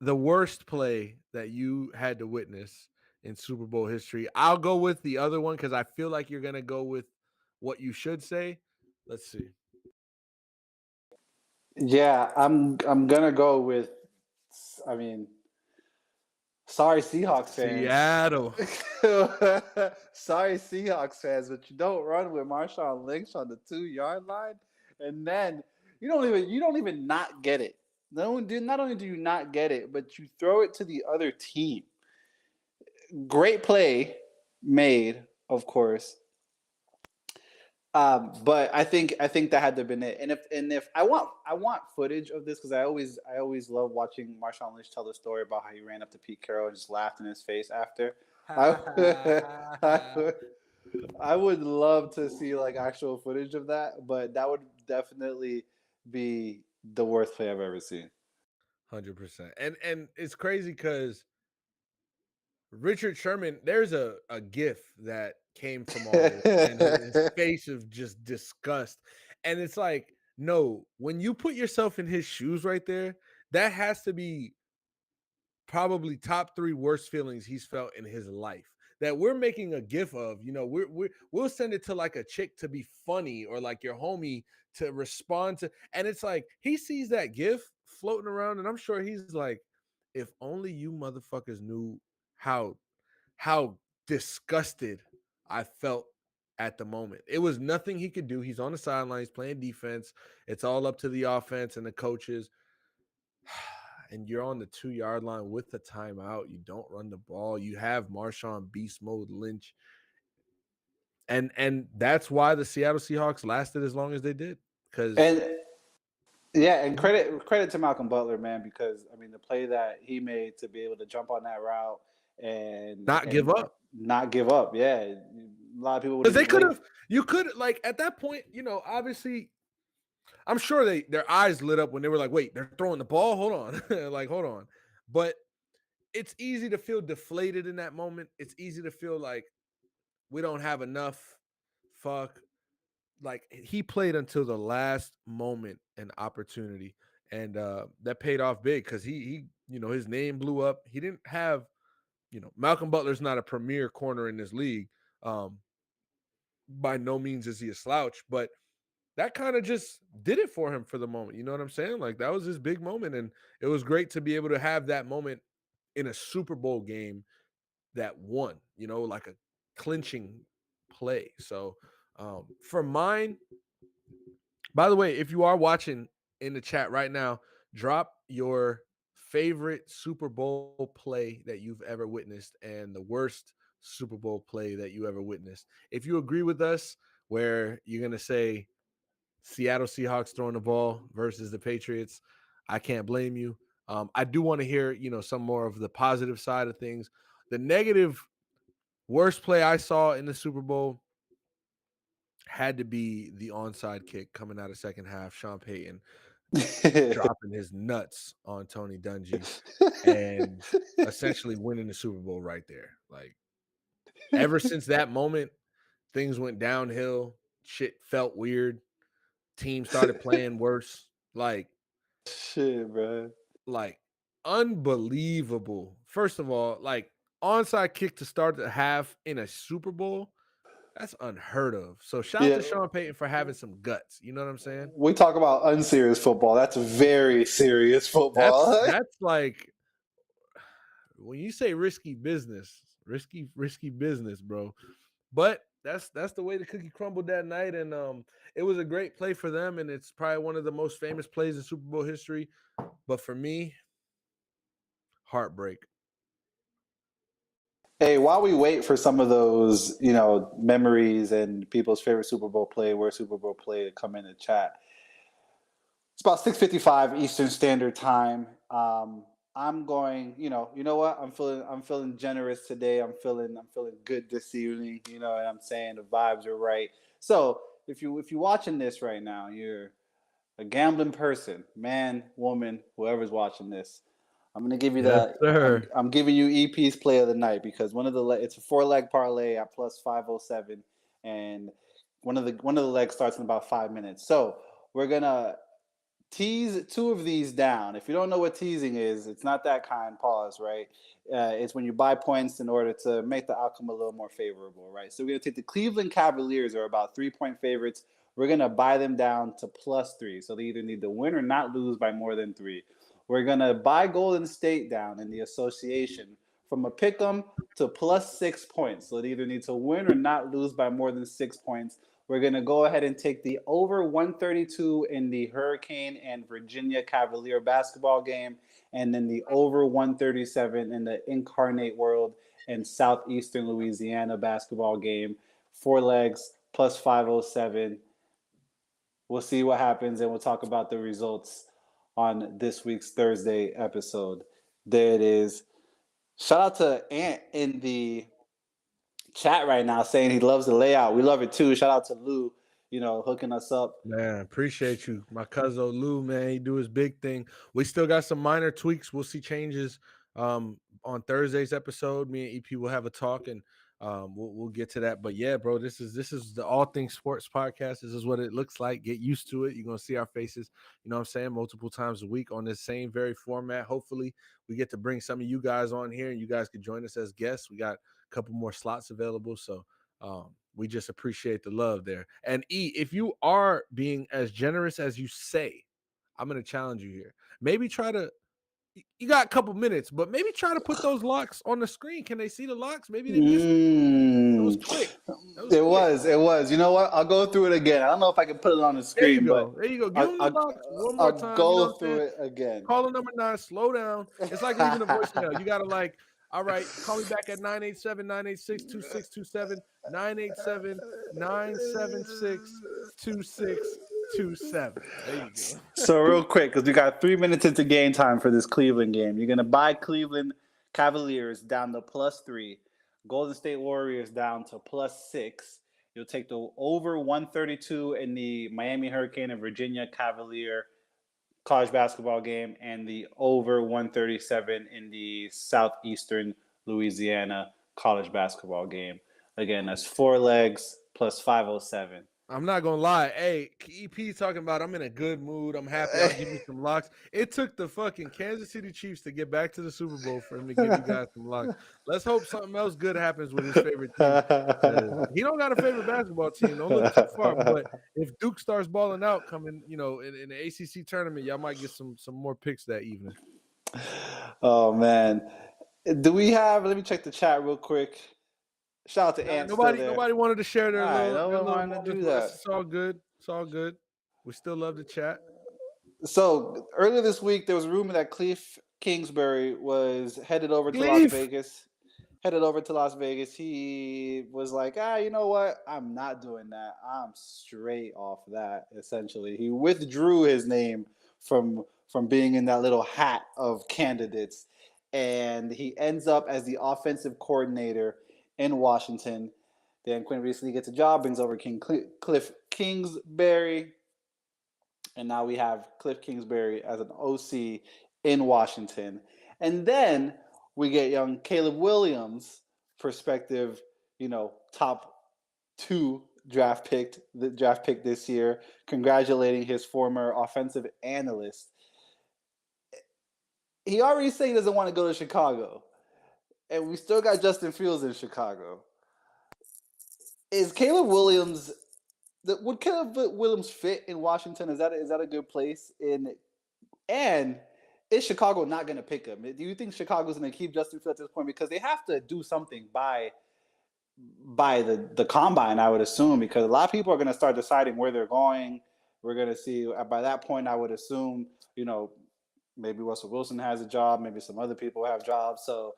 the worst play that you had to witness in Super Bowl history. I'll go with the other one because I feel like you're gonna go with what you should say. Let's see. Yeah, I'm gonna go with. I mean, sorry, Seahawks fans. Seattle. Sorry, Seahawks fans, but you don't run with Marshawn Lynch on the 2-yard line, and then you don't even not get it. Not only do you not get it, but you throw it to the other team. Great play made, of course. But I think that had to have been it. And if I want footage of this because I always love watching Marshawn Lynch tell the story about how he ran up to Pete Carroll and just laughed in his face after. I would love to see like actual footage of that, but that would definitely be the worst play I've ever seen. 100%. And it's crazy because Richard Sherman, there's a gif that came from all of this and his face of just disgust. And it's like, no, when you put yourself in his shoes right there, that has to be probably top 3 worst feelings he's felt in his life. That we're making a gif of, we'll send it to like a chick to be funny or like your homie to respond to. And it's like he sees that gif floating around, and I'm sure he's like, if only you motherfuckers knew how disgusted I felt at the moment. It was nothing he could do. He's on the sidelines playing defense. It's all up to the offense and the coaches. And you're on the 2-yard line with the timeout. You don't run the ball. You have Marshawn Beast Mode Lynch. And that's why the Seattle Seahawks lasted as long as they did. And credit to Malcolm Butler, man, because I mean the play that he made to be able to jump on that route and not give up. Yeah, a lot of people would. Because they could have. You could like at that point, obviously. I'm sure their eyes lit up when they were like, wait, they're throwing the ball? Hold on. Like, hold on. But it's easy to feel deflated in that moment. It's easy to feel like we don't have enough. Fuck. Like he played until the last moment and opportunity. And that paid off big because he, his name blew up. He didn't have, Malcolm Butler's not a premier corner in this league. By no means is he a slouch, but that kind of just did it for him for the moment. You know what I'm saying? Like that was his big moment. And it was great to be able to have that moment in a Super Bowl game that won, like a clinching play. So for mine, by the way, if you are watching in the chat right now, drop your favorite Super Bowl play that you've ever witnessed and the worst Super Bowl play that you ever witnessed. If you agree with us, where you're going to say, Seattle Seahawks throwing the ball versus the Patriots, I can't blame you. I do want to hear, some more of the positive side of things. The negative worst play I saw in the Super Bowl had to be the onside kick coming out of second half. Sean Payton dropping his nuts on Tony Dungy and essentially winning the Super Bowl right there. Like ever since that moment, things went downhill. Shit felt weird. Team started playing worse. Like shit, bro. Like unbelievable. First of all, like onside kick to start the half in a Super Bowl. That's unheard of. So shout out to Sean Payton for having some guts. You know what I'm saying? We talk about unserious football. That's very serious football. That's like when you say risky business, risky business, bro. But that's the way the cookie crumbled that night, and it was a great play for them, and it's probably one of the most famous plays in Super Bowl history. But for me, heartbreak. Hey, while we wait for some of those, memories and people's favorite Super Bowl play, Super Bowl play to come in the chat. It's about 6:55 Eastern Standard Time, I'm going. You know what? I'm feeling generous today. I'm feeling good this evening. You know what I'm saying? The vibes are right. So if you're watching this right now, you're a gambling person, man, woman, whoever's watching this. I'm gonna give you Yes, the. I'm sir. I'm giving you EP's play of the night because it's a 4 leg parlay at plus 507, and one of the legs starts in about 5 minutes. So we're gonna tease two of these down. If you don't know what teasing is, it's not that kind. Pause. Right? It's when you buy points in order to make the outcome a little more favorable. Right? So we're gonna take the Cleveland Cavaliers, are about 3 point favorites. We're gonna buy them down to +3. So they either need to win or not lose by more than three. We're gonna buy Golden State down in the association from a pick 'em to +6 points. So they either need to win or not lose by more than 6 points. We're going to go ahead and take the over 132 in the Hurricane and Virginia Cavalier basketball game, and then the over 137 in the Incarnate World and Southeastern Louisiana basketball game. 4 legs plus 507. We'll see what happens, and we'll talk about the results on this week's Thursday episode. There it is. Shout out to Ant in the chat right now saying he loves the layout. We love it too. Shout out to Lou, hooking us up. Man, appreciate you. My cousin Lou, man, he do his big thing. We still got some minor tweaks. We'll see changes on Thursday's episode. Me and EP will have a talk and we'll get to that. But yeah, bro, this is the All Things Sports podcast. This is what it looks like. Get used to it. You're gonna see our faces, you know what I'm saying, multiple times a week on this same very format. Hopefully, we get to bring some of you guys on here and you guys can join us as guests. We got a couple more slots available. So we just appreciate the love there. And E, if you are being as generous as you say, I'm going to challenge you here. Maybe try to, you got a couple minutes, but maybe try to put those locks on the screen. Can they see the locks? Maybe they missed it. It was quick. It was. You know what? I'll go through it again. I don't know if I can put it on the There you screen, but go. There you go. Give I'll, them the I'll, locks one more I'll time. You know go what I'm through saying? it again. Caller number 9, slow down. It's like leaving a voicemail. You got to like, all right, call me back at 987-986-2627, 987-976-2627. There you go. So real quick, because we got 3 minutes into game time for this Cleveland game. You're going to buy Cleveland Cavaliers down to +3, Golden State Warriors down to +6. You'll take the over 132 in the Miami Hurricane and Virginia Cavalier college basketball game, and the over 137 in the Southeastern Louisiana college basketball game. Again, that's 4 legs plus 507. I'm not gonna lie. Hey, EP talking about I'm in a good mood. I'm happy. I'll give you some locks. It took the fucking Kansas City Chiefs to get back to the Super Bowl for him to give you guys some locks. Let's hope something else good happens with his favorite team. He don't got a favorite basketball team. Don't look too far. But if Duke starts balling out, coming, in the ACC tournament, y'all might get some more picks that evening. Oh man, do we have? Let me check the chat real quick. Shout out to Ant. Nobody wanted to share their little wanted to moments do with that. us. It's all good. It's all good. We still love to chat. So earlier this week, there was a rumor that Cliff Kingsbury was headed over to Las Vegas. He was like, you know what? I'm not doing that. I'm straight off that. Essentially, he withdrew his name from being in that little hat of candidates, and he ends up as the offensive coordinator in Washington. Dan Quinn recently gets a job, brings over Cliff Kingsbury, and now we have Cliff Kingsbury as an OC in Washington. And then we get young Caleb Williams, prospective, top 2 draft pick this year, congratulating his former offensive analyst. He already said he doesn't want to go to Chicago, and we still got Justin Fields in Chicago. Is Caleb Williams? Would Caleb Williams fit in Washington? Is that a good place? And is Chicago not going to pick him? Do you think Chicago's going to keep Justin Fields at this point, because they have to do something by the combine, I would assume, because a lot of people are going to start deciding where they're going. We're going to see by that point, I would assume, maybe Russell Wilson has a job, maybe some other people have jobs. So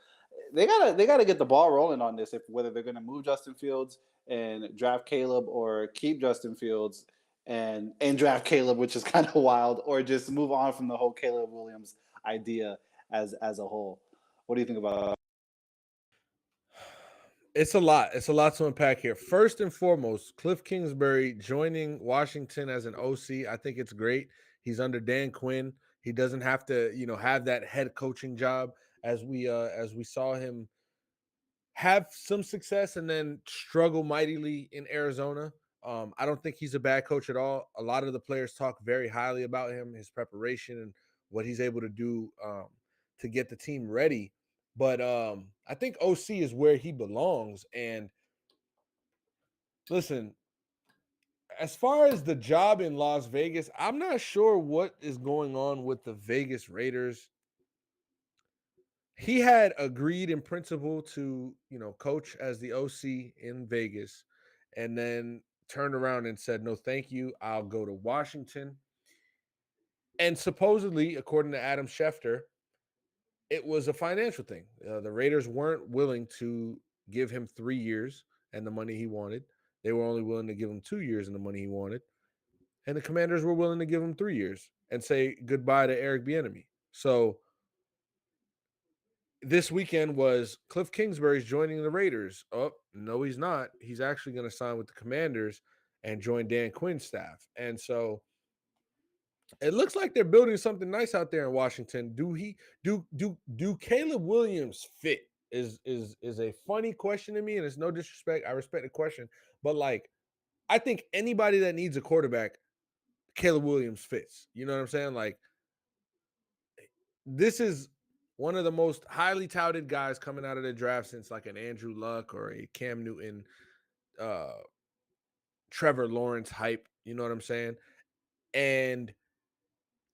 they gotta get the ball rolling on this, whether they're going to move Justin Fields and draft Caleb, or keep Justin Fields and draft Caleb, which is kind of wild, or just move on from the whole Caleb Williams idea as a whole. What do you think about that? It's a lot. It's a lot to unpack here. First and foremost, Cliff Kingsbury joining Washington as an OC. I think it's great. He's under Dan Quinn. He doesn't have to, have that head coaching job as we saw him have some success and then struggle mightily in Arizona. I don't think he's a bad coach at all. A lot of the players talk very highly about him, his preparation, and what he's able to do to get the team ready. But I think OC is where he belongs. And listen, as far as the job in Las Vegas, I'm not sure what is going on with the Vegas Raiders. He had agreed in principle to, coach as the OC in Vegas and then turned around and said, no, thank you. I'll go to Washington. And supposedly, according to Adam Schefter, it was a financial thing. The Raiders weren't willing to give him 3 years and the money he wanted. They were only willing to give him 2 years and the money he wanted. And the Commanders were willing to give him 3 years and say goodbye to Eric Bieniemy. So this weekend was Cliff Kingsbury's joining the Raiders. Oh, no, he's not. He's actually going to sign with the Commanders and join Dan Quinn's staff. And so it looks like they're building something nice out there in Washington. Do Caleb Williams fit? Is a funny question to me, and it's no disrespect. I respect the question, but like I think anybody that needs a quarterback, Caleb Williams fits. You know what I'm saying? Like this is one of the most highly touted guys coming out of the draft since like an Andrew Luck or a Cam Newton, uh, Trevor Lawrence hype. You know what I'm saying? And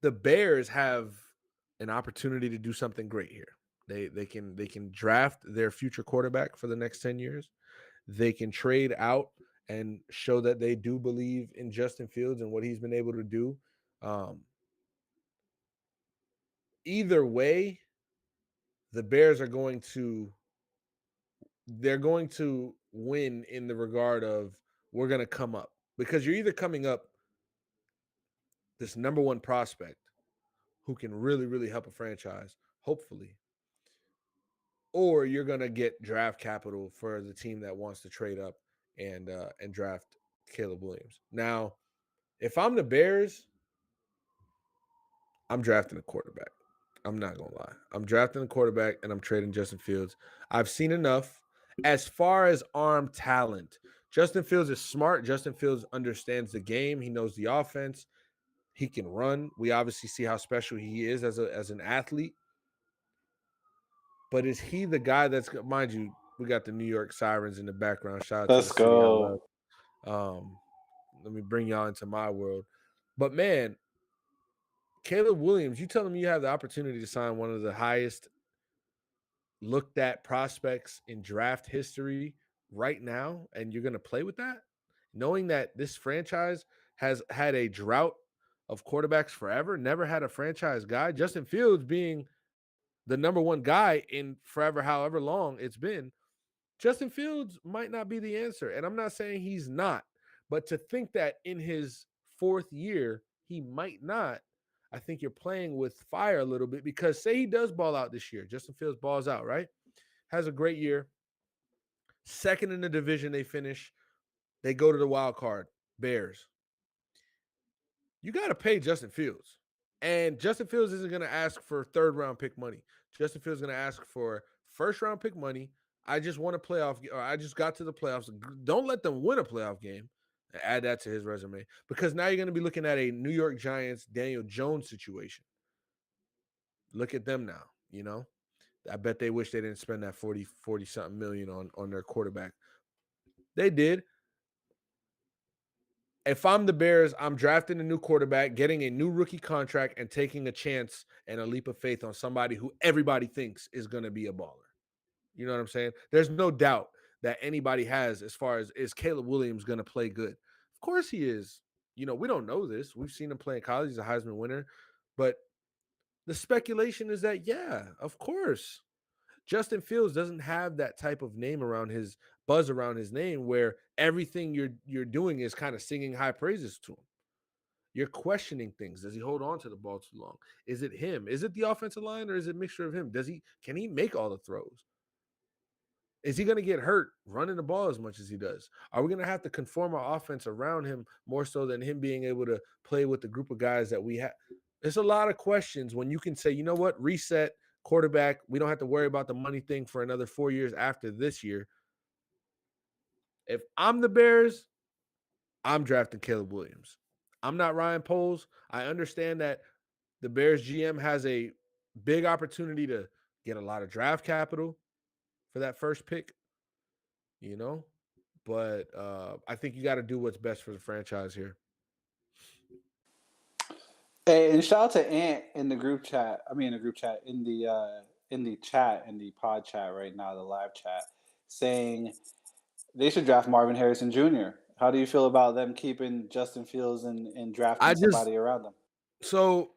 the Bears have an opportunity to do something great here. They can draft their future quarterback for the next 10 years. They can trade out and show that they do believe in Justin Fields and what he's been able to do. Either way, the Bears are going to win in the regard of we're going to come up because you're either coming up this number one prospect who can really, really help a franchise, hopefully, or you're going to get draft capital for the team that wants to trade up and draft Caleb Williams. Now, if I'm the Bears, I'm drafting a quarterback. I'm not going to lie. I'm drafting a quarterback and I'm trading Justin Fields. I've seen enough. As far as arm talent, Justin Fields is smart. Justin Fields understands the game. He knows the offense. He can run. We obviously see how special he is as an athlete. But is he the guy that's, mind you, we got the New York Sirens in the background. Shout out to the Let's city I go. love. Let me bring y'all into my world. But man, Caleb Williams, you tell him you have the opportunity to sign one of the highest looked at prospects in draft history right now, and you're going to play with that, knowing that this franchise has had a drought of quarterbacks forever, never had a franchise guy. Justin Fields being the number one guy in forever, however long it's been. Justin Fields might not be the answer. And I'm not saying he's not, but to think that in his fourth year, he might not, I think you're playing with fire a little bit because say he does ball out this year. Justin Fields balls out, right? Has a great year. Second in the division, they finish. They go to the wild card, Bears. You got to pay Justin Fields. And Justin Fields isn't going to ask for third round pick money. Justin Fields is going to ask for first round pick money. I just won a playoff, or I just got to the playoffs. Don't let them win a playoff game. Add that to his resume because now you're going to be looking at a New York Giants Daniel Jones situation. Look at them now, I bet they wish they didn't spend that 40 something million on their quarterback. They did. If I'm the Bears, I'm drafting a new quarterback, getting a new rookie contract, and taking a chance and a leap of faith on somebody who everybody thinks is going to be a baller. You know what I'm saying? There's no doubt that anybody has as far as is Caleb Williams going to play good. Of course he is. We don't know this. We've seen him play in college. He's a Heisman winner. But the speculation is that, yeah, of course. Justin Fields doesn't have that type of name around his buzz around his name where everything you're doing is kind of singing high praises to him. you're questioning things. Does he hold on to the ball too long? Is it him? Is it the offensive line, or is it a mixture of him? Can he make all the throws? Is he going to get hurt running the ball as much as he does? Are we going to have to conform our offense around him more so than him being able to play with the group of guys that we have? There's a lot of questions when you can say, you know what, reset quarterback. We don't have to worry about the money thing for another 4 years after this year. If I'm the Bears, I'm drafting Caleb Williams. I'm not Ryan Poles. I understand that the Bears GM has a big opportunity to get a lot of draft capital for that first pick, you know, but I think you got to do what's best for the franchise here. Hey, and shout out to Ant in the group chat. I mean, in the group chat, in the chat, in the pod chat right now, the live chat, saying they should draft Marvin Harrison Jr. How do you feel about them keeping Justin Fields and I drafting just somebody around them? so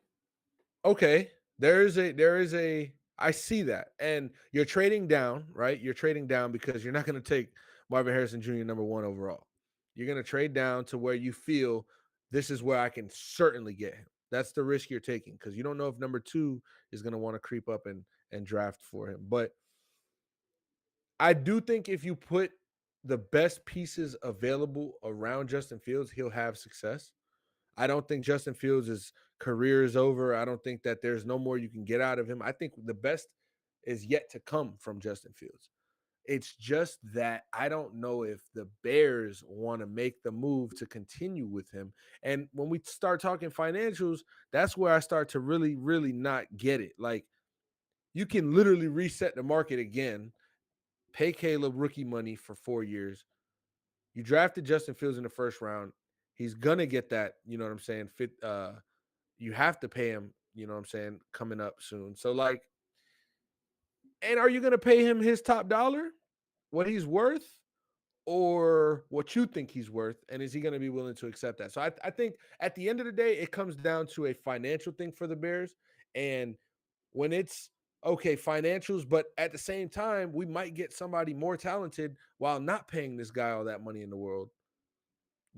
okay. There is a I see that. And you're trading down, right? You're trading down because you're not going to take Marvin Harrison Jr. number 1 overall. You're going to trade down to where you feel this is where I can certainly get him. That's the risk you're taking because you don't know if number 2 is going to want to creep up and draft for him. But I do think if you put the best pieces available around Justin Fields, he'll have success. I don't think Justin Fields' career is over. I don't think that there's no more you can get out of him. I think the best is yet to come from Justin Fields. It's just that I don't know if the Bears want to make the move to continue with him. And when we start talking financials, that's where I start to really, really not get it. Like, you can literally reset the market again, pay Caleb rookie money for 4 years. You drafted Justin Fields in the first round. He's going to get that, you know what I'm saying, you have to pay him, you know what I'm saying, coming up soon. So, like, and are you going to pay him his top dollar, what he's worth, or what you think he's worth? And is he going to be willing to accept that? So I think at the end of the day, it comes down to a financial thing for the Bears. And when it's okay, financials, but at the same time, we might get somebody more talented while not paying this guy all that money in the world.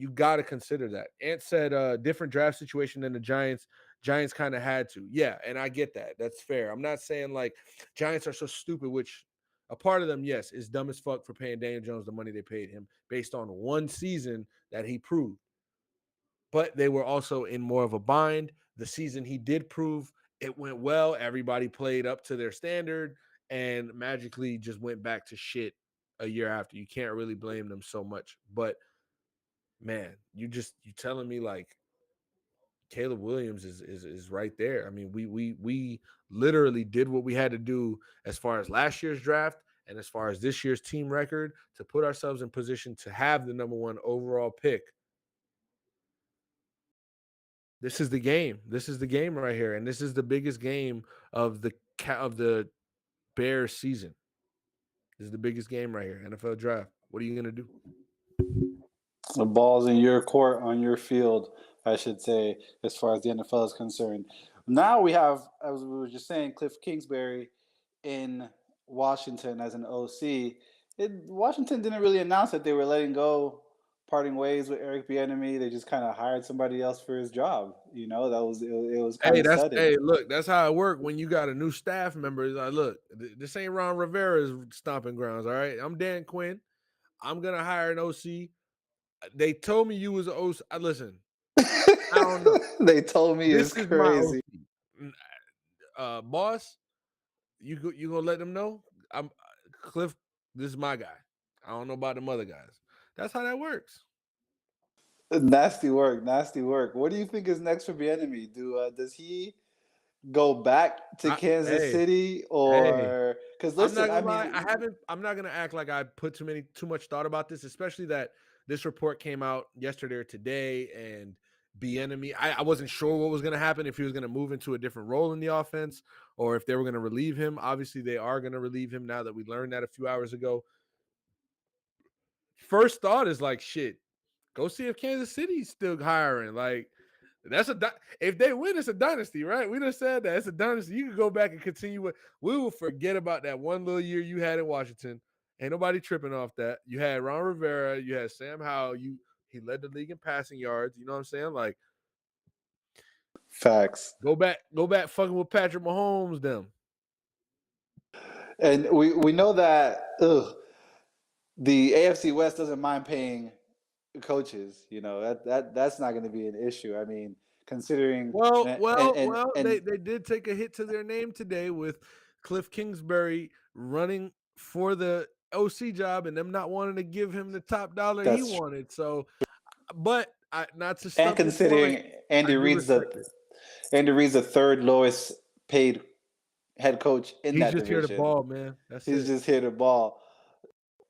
You got to consider that. Ant said different draft situation than the Giants. Giants kind of had to. Yeah, and I get that. That's fair. I'm not saying like Giants are so stupid, which a part of them, yes, is dumb as fuck for paying Daniel Jones the money they paid him based on one season that he proved. But they were also in more of a bind. The season he did prove it went well. Everybody played up to their standard and magically just went back to shit a year after. You can't really blame them so much. But man, you telling me like Caleb Williams is right there. I mean, we literally did what we had to do as far as last year's draft and as far as this year's team record to put ourselves in position to have the number 1 overall pick. This is the game. This is the game right here, and this is the biggest game of the Bears season. This is the biggest game right here, NFL draft. What are you gonna do? The ball's in your court, on your field, I should say, as far as the NFL is concerned. Now we have, as we were just saying, Cliff Kingsbury in Washington as an OC. Washington didn't really announce that they were letting go, parting ways with Eric Bieniemy. They just kind of hired somebody else for his job. You know, it was kind Hey, of sudden. look, that's how it works when you got a new staff member. It's like, look, this ain't Ron Rivera's stomping grounds. All right, I'm Dan Quinn. I'm gonna hire an OC. They told me you was an OC. Listen, I don't know. They told me This it's is my crazy. OC. Boss, you gonna let them know? I'm Cliff. This is my guy. I don't know about them other guys. That's how that works. Nasty work, nasty work. What do you think is next for Bieniemy? Does he go back to Kansas Hey, City, hey. or because I'm not listen, I gonna lie. mean, I'm not gonna act like I put too much thought about this, especially that this report came out yesterday or today, and Bieniemy. I wasn't sure what was gonna happen, if he was gonna move into a different role in the offense, or if they were gonna relieve him. Obviously, they are gonna relieve him now that we learned that a few hours ago. First thought is like, shit. Go see if Kansas City's still hiring. Like, if they win, it's a dynasty, right? We just said that it's a dynasty. You can go back and continue with. We will forget about that one little year you had in Washington. Ain't nobody tripping off that. You had Ron Rivera, you had Sam Howell. He led the league in passing yards. You know what I'm saying? Like, Facts. Go back fucking with Patrick Mahomes them. And we know that the AFC West doesn't mind paying coaches. You know that's not going to be an issue. I mean, considering They did take a hit to their name today with Cliff Kingsbury running for the OC job and them not wanting to give him the top dollar he that's wanted. So, but not to and stump your point, considering I do respect it. Andy Reid's the third lowest paid head coach in He's that just here to division. ball, man. That's He's it. just here to ball.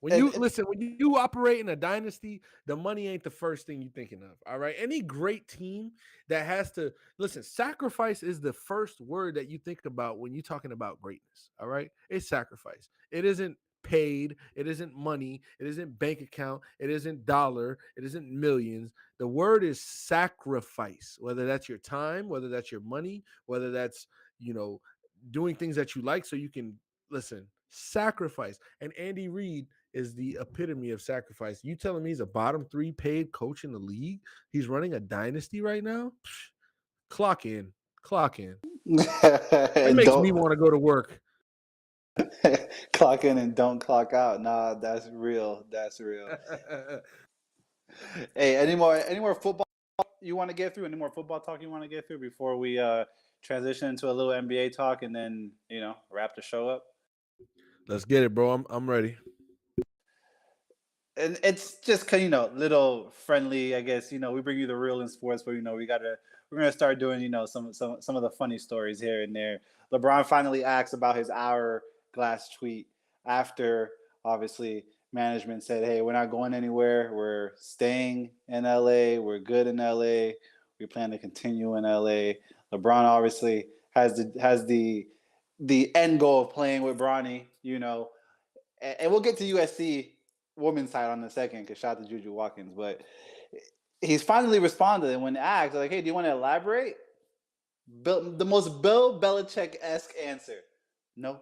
When And, you listen, when you operate in a dynasty, the money ain't the first thing you're thinking of. All right. Any great team that has to listen, sacrifice is the first word that you think about when you're talking about greatness. All right. It's sacrifice. It isn't paid. It isn't money. It isn't bank account. It isn't dollar. It isn't millions. The word is sacrifice, whether that's your time, whether that's your money, whether that's, doing things that you like so you can listen, sacrifice. And Andy Reid is the epitome of sacrifice. You telling me he's a bottom 3 paid coach in the league? He's running a dynasty right now? Psh, clock in. It and makes me don't want to go to work. clock in and don't clock out. Nah, that's real. That's real. Hey, any more football you want to get through? Any more football talk you want to get through before we transition into a little NBA talk and then wrap the show up? Let's get it, bro. I'm ready. And it's just little friendly, I guess. We bring you the real in sports, but we're gonna start doing some of the funny stories here and there. LeBron finally asked about his hourglass tweet after obviously management said, "Hey, we're not going anywhere. We're staying in LA. We're good in LA. We plan to continue in LA." LeBron obviously has the end goal of playing with Bronny, and we'll get to USC women's side on the second because shout out to Juju Watkins, but he's finally responded. And when asked, like, "Hey, do you want to elaborate?" The most Bill Belichick-esque answer: "No, I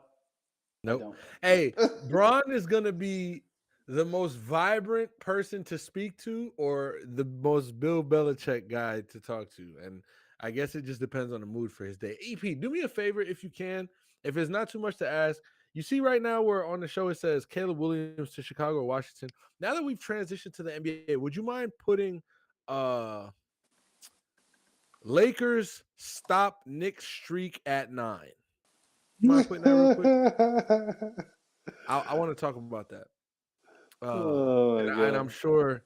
Nope. don't." Hey, Braun is gonna be the most vibrant person to speak to, or the most Bill Belichick guy to talk to, and I guess it just depends on the mood for his day. EP, do me a favor if you can, if it's not too much to ask. You see right now where on the show it says Caleb Williams to Chicago or Washington. Now that we've transitioned to the NBA, would you mind putting Lakers stop Knicks streak at 9? You mind putting that real quick? I want to talk about that. Oh my And I'm god. sure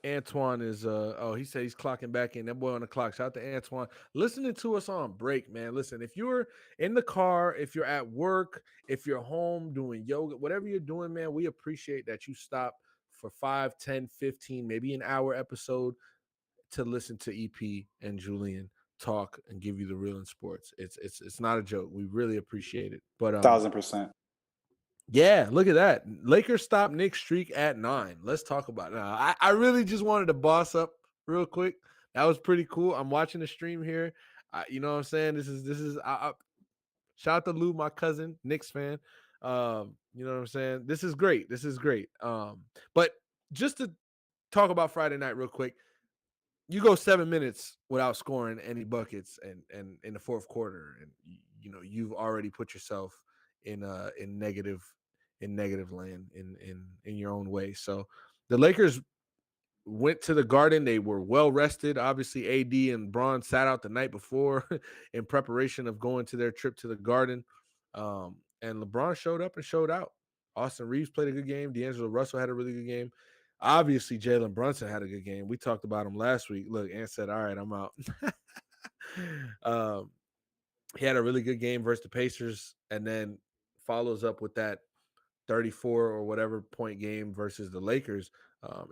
Antoine is he said he's clocking back in. That boy on the clock. Shout out to Antoine. Listening to us on break, man. Listen, if you're in the car, if you're at work, if you're home doing yoga, whatever you're doing, man, we appreciate that you stop for 5, 10, 15, maybe an hour episode to listen to EP and Julian talk and give you the real in sports. It's not a joke. We really appreciate it. But 1,000%. yeah, look at that. Lakers stop Knicks streak at 9. Let's talk about it. Now, I really just wanted to boss up real quick. That was pretty cool. I'm watching the stream here. You know what I'm saying? This is shout out to Lou, my cousin, Knicks fan. You know what I'm saying? This is great. This is great. But just to talk about Friday night real quick, you go 7 minutes without scoring any buckets and in the fourth quarter, and you've already put yourself in negative land in your own way. So the Lakers went to the Garden. They were well rested. Obviously, AD and Braun sat out the night before in preparation of going to their trip to the Garden. And LeBron showed up and showed out. Austin Reeves played a good game. D'Angelo Russell had a really good game. Obviously, Jalen Brunson had a good game. We talked about him last week. Look, Ant said, "All right, I'm out." He had a really good game versus the Pacers, and then follows up with that 34 or whatever point game versus the Lakers.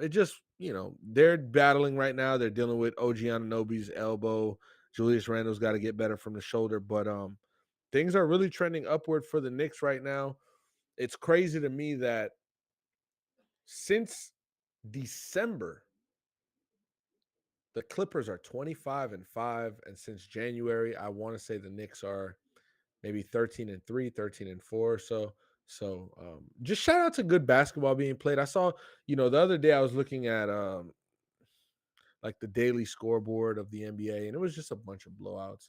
It just, they're battling right now. They're dealing with OG Anunoby's elbow. Julius Randle's got to get better from the shoulder, but things are really trending upward for the Knicks right now. It's crazy to me that since December, the Clippers are 25-5, and since January, I want to say the Knicks are maybe 13-3, 13-4. So just shout out to good basketball being played. I saw, the other day I was looking at like the daily scoreboard of the NBA, and it was just a bunch of blowouts.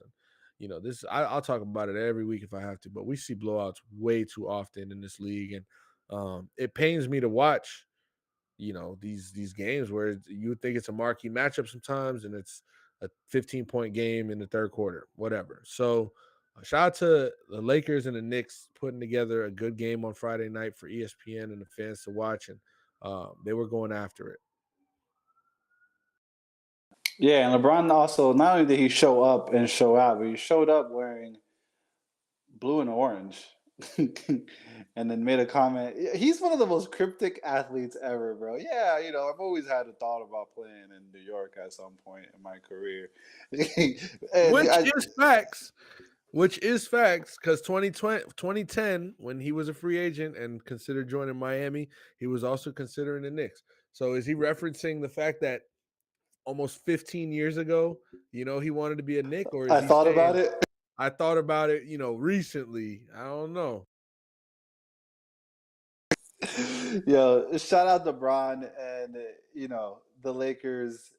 And this I'll talk about it every week if I have to, but we see blowouts way too often in this league, and it pains me to watch these games where you would think it's a marquee matchup sometimes, and it's a 15-point game in the third quarter, whatever. So shout out to the Lakers and the Knicks putting together a good game on Friday night for ESPN and the fans to watch, and they were going after it. Yeah, and LeBron also, not only did he show up and show out, but he showed up wearing blue and orange. And then made a comment. He's one of the most cryptic athletes ever, bro. Yeah, I've always had a thought about playing in New York at some point in my career. Which I, is facts. Which is facts, because 2010, when he was a free agent and considered joining Miami, he was also considering the Knicks. So is he referencing the fact that almost 15 years ago, he wanted to be a Knick, or is I he thought about saying, it. I thought about it, recently? I don't know. Yo, shout out to Bron and the Lakers.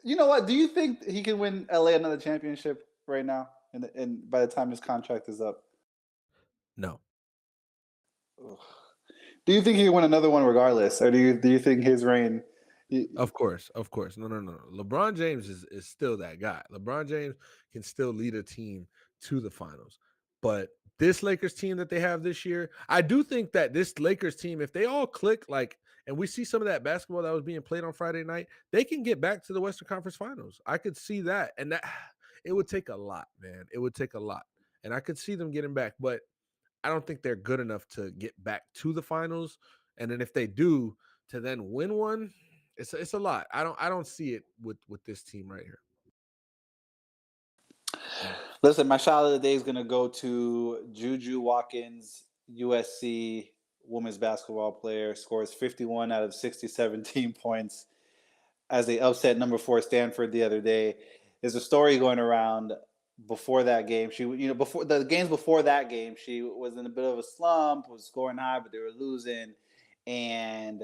You know what? Do you think he can win LA another championship right now? And by the time his contract is up, No. ugh. Do you think he can win another one regardless, or do you think his reign? Of course. No. LeBron James is still that guy. LeBron James can still lead a team to the finals. But this Lakers team that they have this year, I do think that this Lakers team, if they all click, and we see some of that basketball that was being played on Friday night, they can get back to the Western Conference Finals. I could see that. And that it would take a lot, man. It would take a lot. And I could see them getting back, but I don't think they're good enough to get back to the finals. And then if they do, to then win one, it's a lot. I don't see it with this team right here. Listen, my shout out of the day is gonna go to Juju Watkins, USC women's basketball player, scores 51 out of 67 team points as they upset number 4 Stanford the other day. There's a story going around before that game. She, before the games before that game, she was in a bit of a slump, was scoring high, but they were losing, and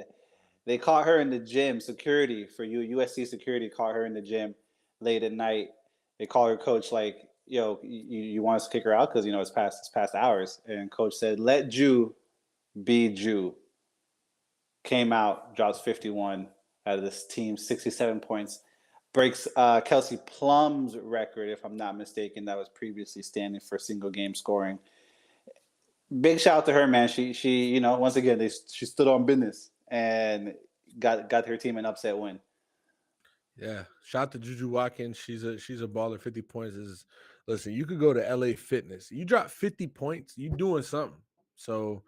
they caught her in the gym. Security for USC security caught her in the gym late at night. They call her coach like, "Yo, you want us to kick her out because it's past hours." And coach said, "Let Jew be Jew." Came out, drops 51 out of this team, 67 points, breaks Kelsey Plum's record, if I'm not mistaken, that was previously standing for single game scoring. Big shout out to her, man. She once again she stood on business and got her team an upset win. Yeah. Shout out to Juju Watkins. She's a baller. 50 points is listen, you could go to LA Fitness. You drop 50 points, you doing something. So,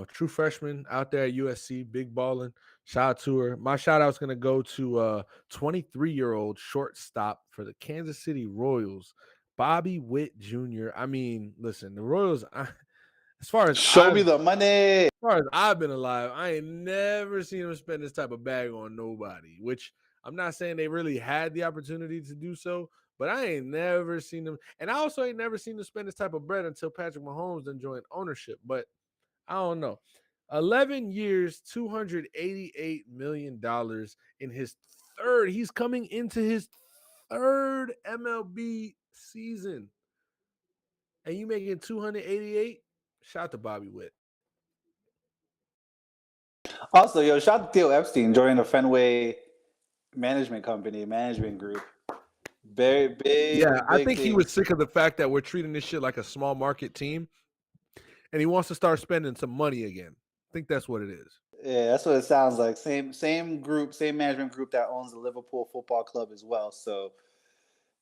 true freshman out there at USC, big balling. Shout out to her. My shout out is gonna go to 23-year-old shortstop for the Kansas City Royals, Bobby Witt Jr. I mean, listen, the Royals, as far as Show I've me the money. as far as I've been alive, I ain't never seen them spend this type of bag on nobody, which I'm not saying they really had the opportunity to do so, but I ain't never seen them. And I also ain't never seen them spend this type of bread until Patrick Mahomes done joined ownership. But I don't know. 11 years, $288 million in his third. He's coming into his third MLB season. And you making 288? Shout out to Bobby Witt. Also, shout out to Theo Epstein joining the Fenway management group. Very Yeah, big, I big think he things. was sick of the fact that we're treating this shit like a small market team, and he wants to start spending some money again. I think that's what it is. Yeah, that's what it sounds like. Same group, same management group that owns the Liverpool Football Club as well. So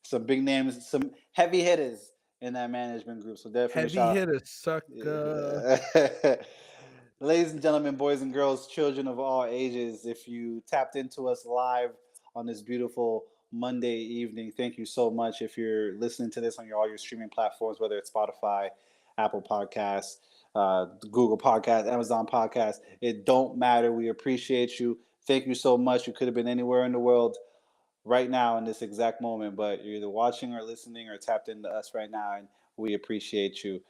some big names, some heavy hitters in that management group. So definitely Heavy shout. hitter, sucker. Yeah. Ladies and gentlemen, boys and girls, children of all ages, if you tapped into us live on this beautiful Monday evening, thank you so much. If you're listening to this on all your streaming platforms, whether it's Spotify, Apple Podcasts, Google Podcasts, Amazon Podcasts, it don't matter. We appreciate you. Thank you so much. You could have been anywhere in the world right now in this exact moment, but you're either watching or listening or tapped into us right now, and we appreciate you.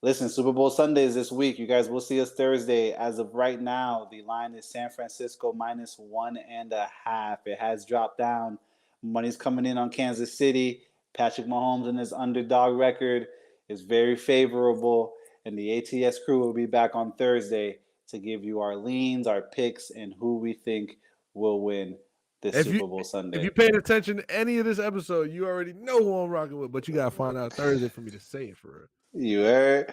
Listen, Super Bowl Sunday is this week. You guys will see us Thursday. As of right now, the line is San Francisco -1.5. It has dropped down. Money's coming in on Kansas City. Patrick Mahomes and his underdog record is very favorable. And the ATS crew will be back on Thursday to give you our leans, our picks, and who we think will win this Super Bowl Sunday. If you paid attention to any of this episode, you already know who I'm rocking with, but you gotta find out Thursday for me to say it for real. You heard?